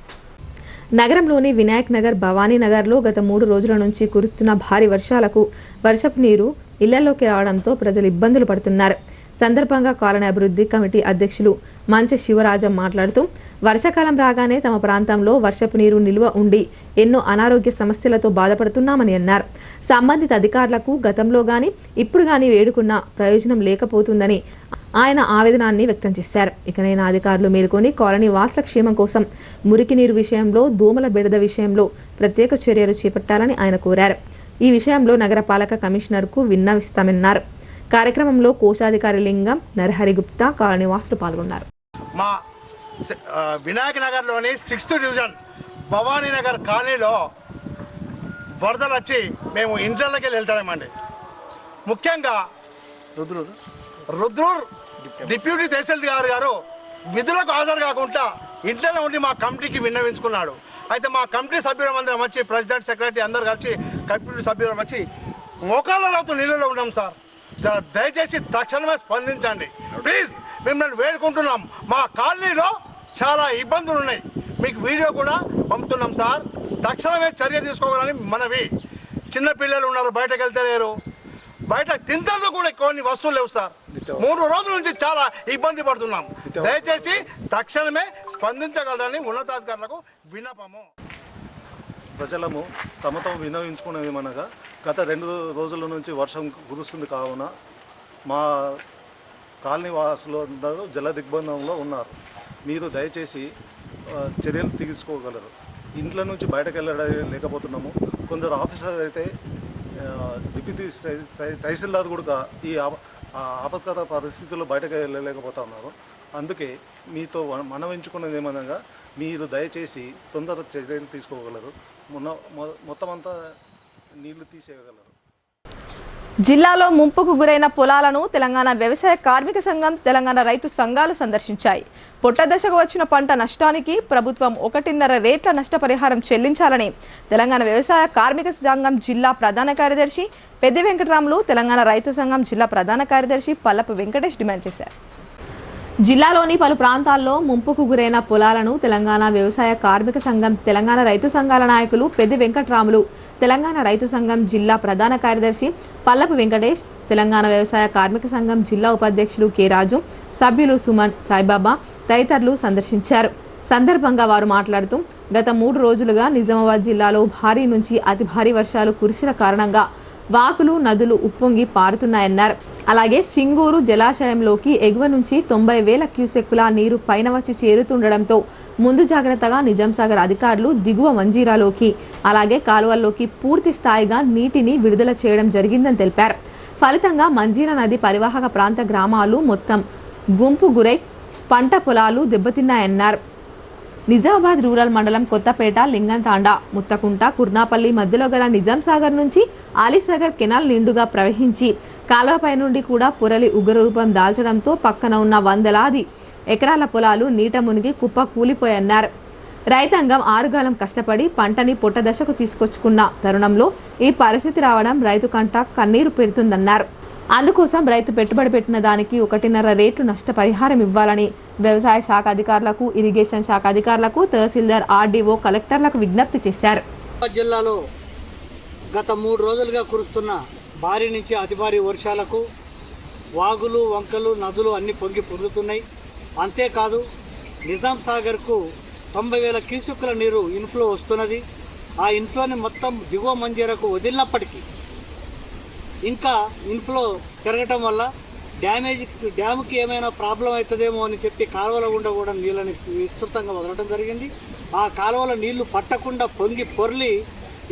నగరంలోని వినాయక్ నగర్, భవానీనగర్లో గత 3 రోజుల నుంచి కురుస్తున్న భారీ వర్షాలకు వర్షపు నీరు ఇళ్లలోకి రావడంతో ప్రజలు ఇబ్బందులు పడుతున్నారు. సందర్భంగా కాలనీ అభివృద్ధి కమిటీ అధ్యక్షులు మంచె శివరాజం మాట్లాడుతూ, వర్షాకాలం రాగానే తమ ప్రాంతంలో వర్షపు నీరు నిల్వ ఉండి ఎన్నో అనారోగ్య సమస్యలతో బాధపడుతున్నామని అన్నారు. సంబంధిత అధికారులకు గతంలో గాని ఇప్పుడు గాని వేడుకున్న ప్రయోజనం లేకపోతుందని ఆయన ఆవేదనాన్ని వ్యక్తం చేశారు. ఇకనైనా అధికారులు మేల్కొని కాలనీ వాసుల క్షేమం కోసం మురికి నీరు విషయంలో, దోమల బెడద విషయంలో ప్రత్యేక చర్యలు చేపట్టాలని ఆయన కోరారు. ఈ విషయంలో నగరపాలక కమిషనర్కు విన్నవిస్తామన్నారు. కార్యక్రమంలో కోశాధికారి లింగం, నరహరి గుప్తా, కాలనీ వాసులు పాల్గొన్నారు. మా వినాయక్ నగర్లోని 6th డివిజన్ భవానీనగర్ కాలనీలో వరదలు వచ్చి మేము ఇంట్లోకి వెళ్తామండి. ముఖ్యంగా రుద్రూర్ డిప్యూటీ తహసీల్దార్ గారు విధులకు హాజరు కాకుండా ఇంట్లోనే ఉండి మా కమిటీకి విన్నవించుకున్నాడు. అయితే మా కమిటీ సభ్యులందరం వచ్చి, ప్రెసిడెంట్, సెక్రటరీ అందరు కలిసి కమిటీ సభ్యులం వచ్చి మోకాళ్ళతో నీళ్ళలో ఉన్నాం సార్. దయచేసి తక్షణమే స్పందించండి ప్లీజ్, మిమ్మల్ని వేడుకుంటున్నాం. మా కాలనీలో చాలా ఇబ్బందులు ఉన్నాయి, మీకు వీడియో కూడా పంపుతున్నాం సార్. తక్షణమే చర్య తీసుకోవాలని మనవి. చిన్నపిల్లలు ఉన్నారు, బయటకు వెళ్తే లేరు, బయట తింటందుకు కూడా కొన్ని వస్తువులు లేవు సార్. 3 రోజుల నుంచి చాలా ఇబ్బంది పడుతున్నాం. దయచేసి తక్షణమే స్పందించగలరని ఉన్నతాధికారులకు విన్నపము. ప్రజలము తమతో విన్నవించుకునేది మనగా గత 2 రోజుల నుంచి వర్షం కురుస్తుంది కావున మా కాలనీ వాసులు అందరూ జల దిగ్బంధంలో ఉన్నారు. మీరు దయచేసి చర్యలు తీసుకోగలరు. ఇంట్లో నుంచి బయటకు వెళ్ళలేకపోతున్నాము. కొందరు ఆఫీసర్ అయితే డిప్యూటీ తహసీల్దార్ కూడా ఈ ఆపత్కర పరిస్థితుల్లో బయటకు వెళ్ళలేకపోతున్నారు. అందుకే మీతో మనవించుకున్నది ఏమనగా మీరు దయచేసి తొందర చర్యలు తీసుకోగలరు. మొత్తం అంతా నీళ్లు తీసేయగలరు. జిల్లాలో ముంపుకు గురైన పొలాలను తెలంగాణ వ్యవసాయ కార్మిక సంఘం, తెలంగాణ రైతు సంఘాలు సందర్శించాయి. పొట్ట దశకు వచ్చిన పంట నష్టానికి ప్రభుత్వం 1.5 రేట్ల నష్టపరిహారం చెల్లించాలని తెలంగాణ వ్యవసాయ కార్మిక సంఘం జిల్లా ప్రధాన కార్యదర్శి పెద్ది వెంకటరాములు, తెలంగాణ రైతు సంఘం జిల్లా ప్రధాన కార్యదర్శి పల్లపు వెంకటేష్ డిమాండ్ చేశారు. జిల్లాలోని పలు ప్రాంతాల్లో ముంపుకు గురైన పొలాలను తెలంగాణ వ్యవసాయ కార్మిక సంఘం, తెలంగాణ రైతు సంఘాల నాయకులు పెద్ది వెంకటరాములు, తెలంగాణ రైతు సంఘం జిల్లా ప్రధాన కార్యదర్శి పల్లపు వెంకటేష్, తెలంగాణ వ్యవసాయ కార్మిక సంఘం జిల్లా ఉపాధ్యక్షులు కె రాజు, సభ్యులు సుమన్, సాయిబాబా తదితరులు సందర్శించారు. సందర్భంగా వారు మాట్లాడుతూ గత 3 రోజులుగా నిజామాబాద్ జిల్లాలో భారీ నుంచి అతి భారీ వర్షాలు కురిసిన కారణంగా వాకులు, నదులు ఉప్పొంగి పారుతున్నాయన్నారు. అలాగే సింగూరు జలాశయంలోకి ఎగువ నుంచి 90,000 క్యూసెక్కుల నీరు పైన వచ్చి చేరుతుండడంతో ముందు జాగ్రత్తగా నిజాంసాగర్ అధికారులు దిగువ మంజీరాలోకి అలాగే కాలువల్లోకి పూర్తి స్థాయిగా నీటిని విడుదల చేయడం జరిగిందని తెలిపారు. ఫలితంగా మంజీరా నది పరివాహక ప్రాంత గ్రామాలు మొత్తం గుంపు గురై పంట పొలాలు దెబ్బతిన్నాయన్నారు. నిజామాబాద్ రూరల్ మండలం కొత్తపేట, లింగంతాండ, ముత్తకుంట, కుర్నాపల్లి మధ్యలో గల నిజాంసాగర్ నుంచి ఆలీసాగర్ కెనాల్ నిండుగా ప్రవహించి కాలువపై నుండి కూడా పొరలి ఉగ్రరూపం దాల్చడంతో పక్కన ఉన్న వందలాది ఎకరాల పొలాలు నీట మునిగి కుప్ప కూలిపోయన్నారు. రైతాంగం ఆరుగాలం కష్టపడి పంటని పొట్ట దశకు తీసుకొచ్చుకున్న తరుణంలో ఈ పరిస్థితి రావడం రైతు కంట కన్నీరు పెడుతుందన్నారు. అందుకోసం రైతు పెట్టుబడి పెట్టిన దానికి 1.5 రేట్లు నష్టపరిహారం ఇవ్వాలని వ్యవసాయ శాఖ అధికారులకు, ఇరిగేషన్ శాఖ అధికారులకు, తహసీల్దార్, ఆర్డీఓ, కలెక్టర్లకు విజ్ఞప్తి చేశారు. జిల్లాలో గత 3 రోజులుగా కురుస్తున్న భారీ నుంచి అతి భారీ వర్షాలకు వాగులు, వంకలు, నదులు అన్నీ పొంగి పొందుతున్నాయి. అంతేకాదు నిజాం సాగర్కు 90,000 క్యూసెక్కుల నీరు ఇన్ఫ్లో వస్తున్నది. ఆ ఇన్ఫ్లోని మొత్తం దిగువ మంజీరకు వదిలినప్పటికీ ఇంకా ఇన్ఫ్లో పెరగటం వల్ల డ్యాముకి ఏమైనా ప్రాబ్లం అవుతుందేమో అని చెప్పి కాలువల గుండా కూడా నీళ్ళని విస్తృతంగా వదలడం జరిగింది. ఆ కాలువల నీళ్లు పట్టకుండా పొంగి పొర్లి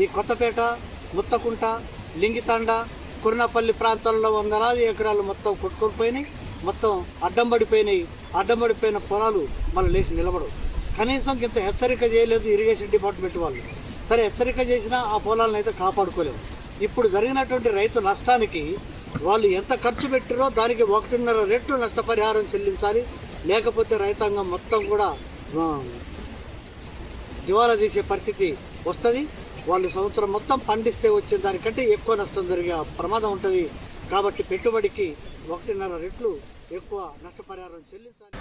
ఈ కొత్తపేట, ముత్తకుంట, లింగితాండ, కుర్నాపల్లి ప్రాంతాల్లో వందలాది ఎకరాలు మొత్తం కొట్టుకొని మొత్తం అడ్డంబడిపోయిన పొలాలు మళ్ళీ లేచి నిలబడవు. కనీసం ఇంత హెచ్చరిక చేయలేదు ఇరిగేషన్ డిపార్ట్మెంట్ వాళ్ళు. సరే హెచ్చరిక చేసినా ఆ పొలాలను అయితే కాపాడుకోలేము. ఇప్పుడు జరిగినటువంటి రైతు నష్టానికి వాళ్ళు ఎంత ఖర్చు పెట్టారో దానికి 1.5 రెట్లు నష్టపరిహారం చెల్లించాలి. లేకపోతే రైతాంగం మొత్తం కూడా దివాలా తీసే పరిస్థితి వస్తుంది. వాళ్ళు సంవత్సరం మొత్తం పండిస్తే వచ్చే దానికంటే ఎక్కువ నష్టం జరిగే ప్రమాదం ఉంటుంది. కాబట్టి పెట్టుబడికి 1.5 రెట్లు ఎక్కువ నష్టపరిహారం చెల్లించాలి.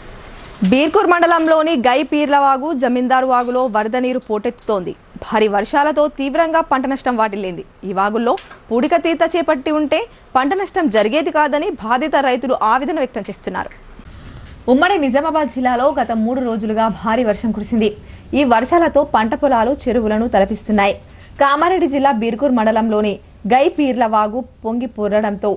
బీర్కూర్ మండలంలోని గై పీర్లవాగు, జమీందారు వాగులో వరద నీరు పోటెత్తుతోంది. భారీ వర్షాలతో తీవ్రంగా పంట నష్టం వాటిల్లింది. ఈ వాగుల్లో పూడిక తీత చేపట్టి ఉంటే పంట నష్టం జరిగేది కాదని బాధిత రైతులు ఆవేదన వ్యక్తం చేస్తున్నారు. ఉమ్మడి నిజామాబాద్ జిల్లాలో గత 3 రోజులుగా భారీ వర్షం కురిసింది. ఈ వర్షాలతో పంట పొలాలు, చెరువులను తలపిస్తున్నాయి. కామారెడ్డి జిల్లా బీర్కూర్ మండలంలోని గై పీర్లవాగు పొంగి పొరడంతో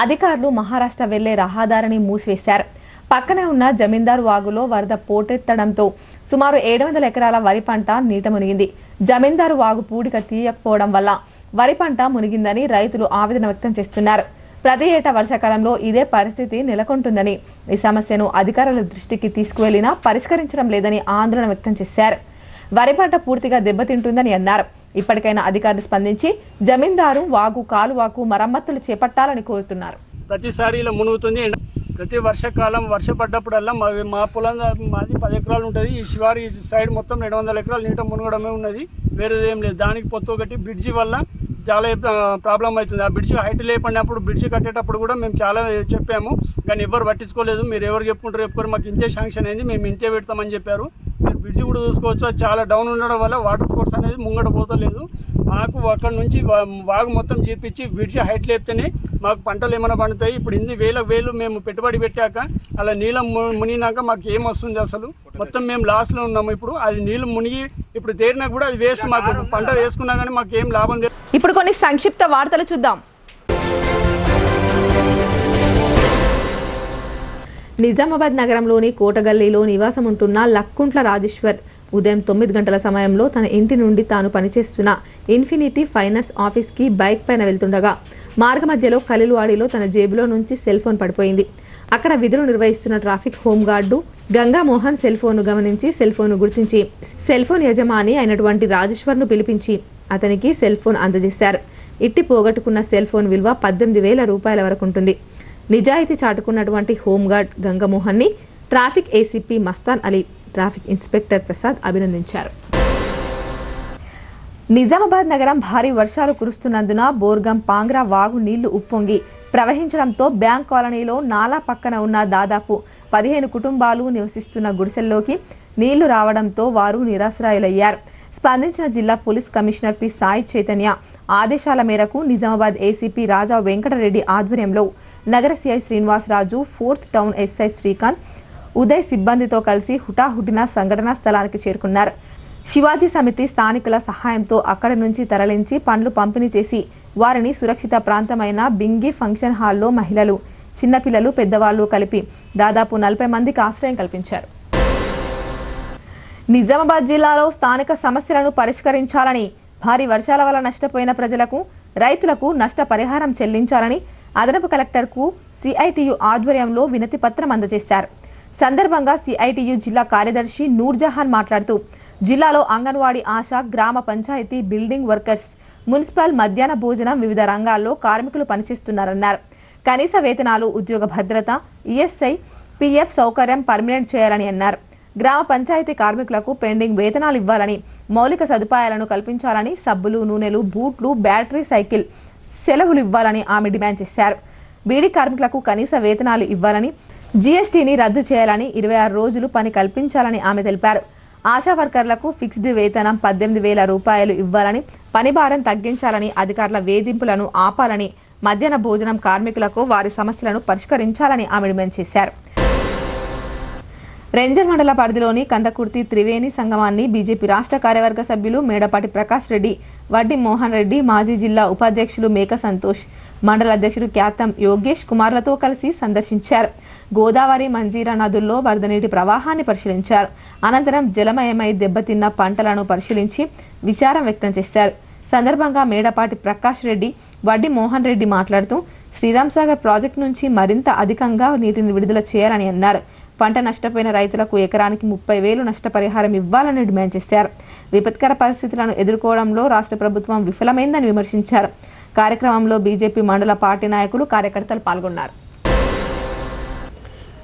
అధికారులు మహారాష్ట్ర వెళ్లే రహదారిని మూసివేశారు. పక్కనే ఉన్న జమీందారు వాగులో వరద పోటెత్తడంతో సుమారు 700 ఎకరాల వరి పంట నీట మునిగింది. జమీందారు వాగు పూడిక తీయకపోవడం వల్ల వరి పంట మునిగిందని రైతులు ఆవేదన వ్యక్తం చేస్తున్నారు. ప్రతి ఏటా వర్షాకాలంలో ఇదే పరిస్థితి నెలకొంటుందని, ఈ సమస్యను అధికారుల దృష్టికి తీసుకువెళ్లినా పరిష్కరించడం లేదని ఆందోళన వ్యక్తం చేశారు. వరి పంట పూర్తిగా దెబ్బతింటుందని అన్నారు. ఇప్పటికైనా అధికారులు స్పందించి జమీందారు వాగు, కాలువకు మరమ్మతులు చేపట్టాలని కోరుతున్నారు. ప్రతిసారి ఇలా మునుగుతుంది. ప్రతి వర్షాకాలం పడ్డప్పుడల్లా మా పొలం మాది 10 ఎకరాలు ఉంటుంది. ఈ శివారి సైడ్ మొత్తం 200 ఎకరాలు నీట మునగడమే ఉన్నది, వేరేది ఏం లేదు. దానికి పొత్తు ఒకటి బ్రిడ్జి వల్ల చాలా ప్రాబ్లం అవుతుంది. ఆ బ్రిడ్జి హైట్ లేపడినప్పుడు బ్రిడ్జి కట్టేటప్పుడు కూడా మేము చాలా చెప్పాము, కానీ ఎవరు పట్టించుకోలేదు. మీరు ఎవరు చెప్పుకోరు, మాకు ఇంతే శాంక్షన్ అయింది, మేము ఇంతే పెడతామని చెప్పారు. మీరు బ్రిడ్జి కూడా చూసుకోవచ్చు, అది చాలా డౌన్ ఉండడం వల్ల వాటర్ ఫోర్స్ అనేది ముంగట పోతలేదు. మాకు అక్కడ నుంచి వాగు మొత్తం జీర్పించి బ్రిడ్జి హైట్ లేపితేనే మాకు పంటలు ఏమైనా పండుతాయి. ఇప్పుడు ఇన్ని వేలు మేము పెట్టుబడి పెట్టాక అలా నీళ్ళం మునిగినాక మాకు ఏం వస్తుంది? అసలు మొత్తం మేము లాస్లో ఉన్నాము. ఇప్పుడు అది నీళ్ళు మునిగి ఇప్పుడు తేరినా కూడా అది వేస్ట్. మాకు పంట వేసుకున్నా కానీ మాకు ఏం లాభం లేదు. ఇప్పుడు కొన్ని సంక్షిప్త వార్తలు చూద్దాం. నిజామాబాద్ నగరంలోని కోటగల్లీలో నివాసం ఉంటున్న లక్కుంట్ల రాజేశ్వర్ ఉదయం 9 గంటల సమయంలో తన ఇంటి నుండి తాను పనిచేస్తున్న ఇన్ఫినిటీ ఫైనాన్స్ ఆఫీస్కి బైక్ పైన వెళ్తుండగా మార్గమధ్యలో కలిల్వాడిలో తన జేబులో నుంచి సెల్ ఫోన్ పడిపోయింది. అక్కడ విధులు నిర్వహిస్తున్న ట్రాఫిక్ హోంగార్డు గంగామోహన్ సెల్ ఫోన్ను గమనించి సెల్ ఫోన్ను గుర్తించి సెల్ ఫోన్ యజమాని అయినటువంటి రాజేశ్వర్ను పిలిపించి అతనికి సెల్ ఫోన్ అందజేశారు. ఇట్టి పోగొట్టుకున్న సెల్ ఫోన్ విలువ 18,000 రూపాయల వరకు ఉంటుంది. నిజాయితీ చాటుకున్నటువంటి హోంగార్డ్ గంగమోహన్ని traffic ACP Mastan Ali, traffic inspector Prasad అభినందించారు. నిజామాబాద్ నగరం భారీ వర్షాలు కురుస్తున్నందున బోర్గం పాంగ్రా వాగు నీళ్లు ఉప్పొంగి ప్రవహించడంతో బ్యాంక్ కాలనీలో నాలా పక్కన ఉన్న దాదాపు 15 కుటుంబాలు నివసిస్తున్న గుడిసెల్లోకి నీళ్లు రావడంతో వారు నిరాశ్రయులయ్యారు. స్పందించిన జిల్లా police commissioner P Sai Chaitanya ఆదేశాల మేరకు నిజామాబాద్ ఏసీపీ రాజా వెంకటరెడ్డి ఆధ్వర్యంలో నగర CI Srinivasaraju, 4th town SI Srikanth, Uday సిబ్బందితో కలిసి హుటాహుటిన సంఘటనా స్థలానికి చేరుకున్నారు. శివాజీ సమితి స్థానికుల సహాయంతో అక్కడి నుంచి తరలించి పండ్లు పంపిణీ చేసి వారిని సురక్షిత ప్రాంతమైన బింగి ఫంక్షన్ హాల్లో మహిళలు, చిన్నపిల్లలు, పెద్దవాళ్లు కలిపి దాదాపు 40 మందికి ఆశ్రయం కల్పించారు. నిజామాబాద్ జిల్లాలో స్థానిక సమస్యలను పరిష్కరించాలని, భారీ వర్షాల వల్ల నష్టపోయిన ప్రజలకు, రైతులకు నష్టపరిహారం చెల్లించాలని అదనపు కలెక్టర్కు సిఐటియు ఆధ్వర్యంలో వినతి పత్రం అందజేశారు. సందర్భంగా సిఐటియు జిల్లా కార్యదర్శి నూర్జహాన్ మాట్లాడుతూ జిల్లాలో అంగన్వాడీ, ఆశా, గ్రామ పంచాయతీ, బిల్డింగ్ వర్కర్స్, మున్సిపల్, మధ్యాహ్న భోజనం వివిధ రంగాల్లో కార్మికులు పనిచేస్తున్నారన్నారు. కనీస వేతనాలు, ఉద్యోగ భద్రత, ఈఎస్ఐ, పిఎఫ్ సౌకర్యం పర్మినెంట్ చేయాలని అన్నారు. గ్రామ పంచాయతీ కార్మికులకు పెండింగ్ వేతనాలు ఇవ్వాలని, మౌలిక సదుపాయాలను కల్పించాలని, సబ్బులు, నూనెలు, బూట్లు, బ్యాటరీ సైకిల్ సెలవులు ఇవ్వాలని ఆమె డిమాండ్ చేశారు. బీడీ కార్మికులకు కనీస వేతనాలు ఇవ్వాలని, జీఎస్టీని రద్దు చేయాలని, 26 రోజులు పని కల్పించాలని ఆమె తెలిపారు. ఆశా వర్కర్లకు ఫిక్స్డ్ వేతనం 18,000 రూపాయలు ఇవ్వాలని, పని భారం తగ్గించాలని, అధికారుల వేధింపులను ఆపాలని, మధ్యాహ్న భోజనం కార్మికులకు వారి సమస్యలను పరిష్కరించాలని ఆమె డిమాండ్ చేశారు. రేంజర్ మండల పరిధిలోని కందకుర్తి త్రివేణి సంగమాన్ని బీజేపీ రాష్ట్ర కార్యవర్గ సభ్యులు మేడపాటి ప్రకాష్ రెడ్డి, వడ్డి మోహన్ రెడ్డి, మాజీ జిల్లా ఉపాధ్యక్షులు మేక సంతోష్, మండల అధ్యక్షుడు క్యాతం యోగేష్ కుమార్లతో కలిసి సందర్శించారు. గోదావరి, మంజీరా నదుల్లో వరద నీటి ప్రవాహాన్ని పరిశీలించారు. అనంతరం జలమయమై దెబ్బతిన్న పంటలను పరిశీలించి విచారం వ్యక్తం చేశారు. సందర్భంగా మేడపాటి ప్రకాష్ రెడ్డి, వడ్డి మోహన్ రెడ్డి మాట్లాడుతూ శ్రీరామ్ సాగర్ ప్రాజెక్టు నుంచి మరింత అధికంగా నీటిని విడుదల చేయాలని అన్నారు. పంట నష్టపోయిన రైతులకు ఎకరానికి 30,000 నష్టపరిహారం ఇవ్వాలని డిమాండ్ చేశారు. విపత్కర పరిస్థితులను ఎదుర్కోవడంలో రాష్ట్ర ప్రభుత్వం విఫలమైందని విమర్శించారు. కార్యక్రమంలో బీజేపీ మండల పార్టీ నాయకులు, కార్యకర్తలు పాల్గొన్నారు.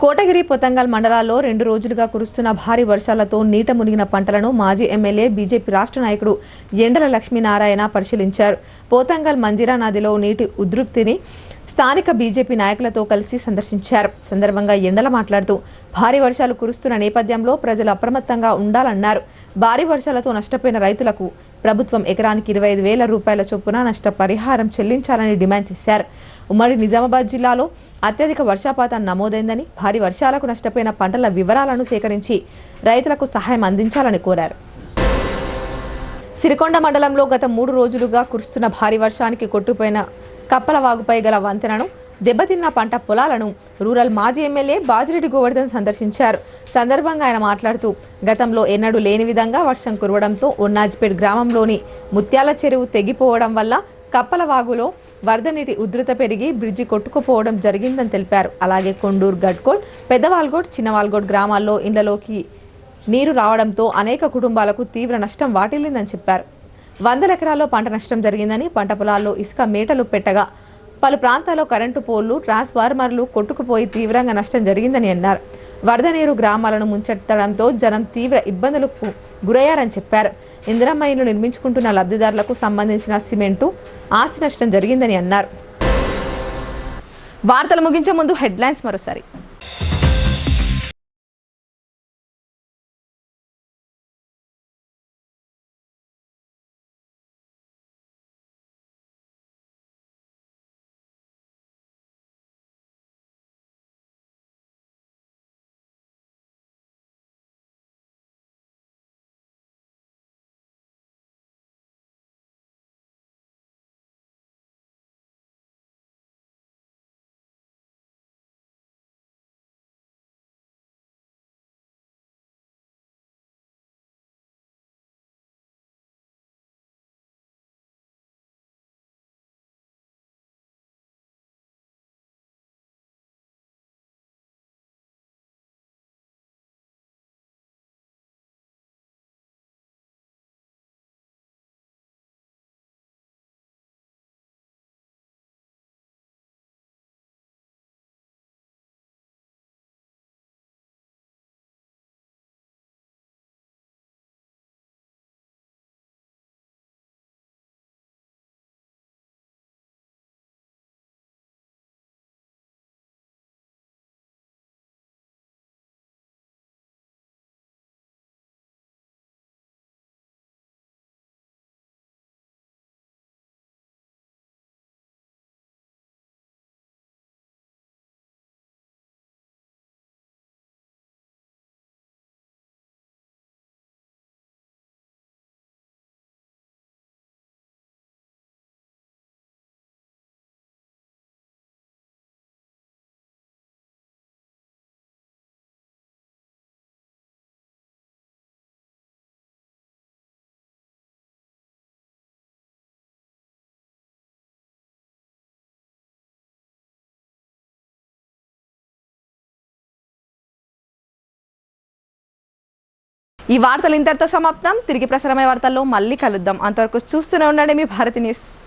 కోటగిరి, పొతంగల్ మండలాల్లో 2 రోజులుగా కురుస్తున్న భారీ వర్షాలతో నీట మునిగిన పంటలను మాజీ ఎమ్మెల్యే, బీజేపీ రాష్ట్ర నాయకుడు ఎండల లక్ష్మీనారాయణ పరిశీలించారు. పోతంగల్, మంజీరా నదిలో నీటి ఉధృతిని స్థానిక బీజేపీ నాయకులతో కలిసి సందర్శించారు. సందర్భంగా ఎండల మాట్లాడుతూ భారీ వర్షాలు కురుస్తున్న నేపథ్యంలో ప్రజలు అప్రమత్తంగా ఉండాలన్నారు. భారీ వర్షాలతో నష్టపోయిన రైతులకు ప్రభుత్వం ఎకరానికి 25,000 రూపాయల చొప్పున నష్టపరిహారం చెల్లించాలని డిమాండ్ చేశారు. ఉమ్మడి నిజామాబాద్ జిల్లాలో అత్యధిక వర్షపాతం నమోదైందని, భారీ వర్షాలకు నష్టపోయిన పంటల వివరాలను సేకరించి రైతులకు సహాయం అందించాలని కోరారు. సిరికొండ మండలంలో గత 3 రోజులుగా కురుస్తున్న భారీ వర్షానికి కొట్టుపోయిన కప్పలవాగుపై గల వంతెనను, దెబ్బతిన్న పంట పొలాలను రూరల్ మాజీ ఎమ్మెల్యే బాజిరెడ్డి గోవర్ధన్ సందర్శించారు. సందర్భంగా ఆయన మాట్లాడుతూ గతంలో ఎన్నడూ లేని విధంగా వర్షం కురవడంతో ఒన్నాజ్పేట్ గ్రామంలోని ముత్యాల చెరువు తెగిపోవడం వల్ల కప్పలవాగులో వరద నీటి ఉధృత పెరిగి బ్రిడ్జి కొట్టుకుపోవడం జరిగిందని తెలిపారు. అలాగే కొండూరు, గడ్కోల్, పెద్దవాల్గోడ్, చిన్నవాల్గోడ్ గ్రామాల్లో ఇండ్లలోకి నీరు రావడంతో అనేక కుటుంబాలకు తీవ్ర నష్టం వాటిల్లిందని చెప్పారు. 100 ఎకరాల్లో పంట నష్టం జరిగిందని, పంట పొలాల్లో ఇసుక మేటలు పెట్టగా పలు ప్రాంతాల్లో కరెంటు పోల్లు, ట్రాన్స్ఫార్మర్లు కొట్టుకుపోయి తీవ్రంగా నష్టం జరిగిందని అన్నారు. వరద నీరు గ్రామాలను ముంచెత్తడంతో జనం తీవ్ర ఇబ్బందులకు గురయ్యారని చెప్పారు. ఇందిరమ్మ ఇళ్లు నిర్మించుకుంటున్న లబ్ధిదారులకు సంబంధించిన సిమెంటు, ఆస్తి నష్టం జరిగిందని అన్నారు. వార్తలు ముగించే ముందు హెడ్లైన్స్ మరోసారి. ఈ వార్తలు ఇంతటితో సమాప్తం. తిరిగి ప్రసారమయ్యే వార్తల్లో మళ్ళీ కలుద్దాం. అంతవరకు చూస్తూనే ఉండండి మీ భారతి న్యూస్.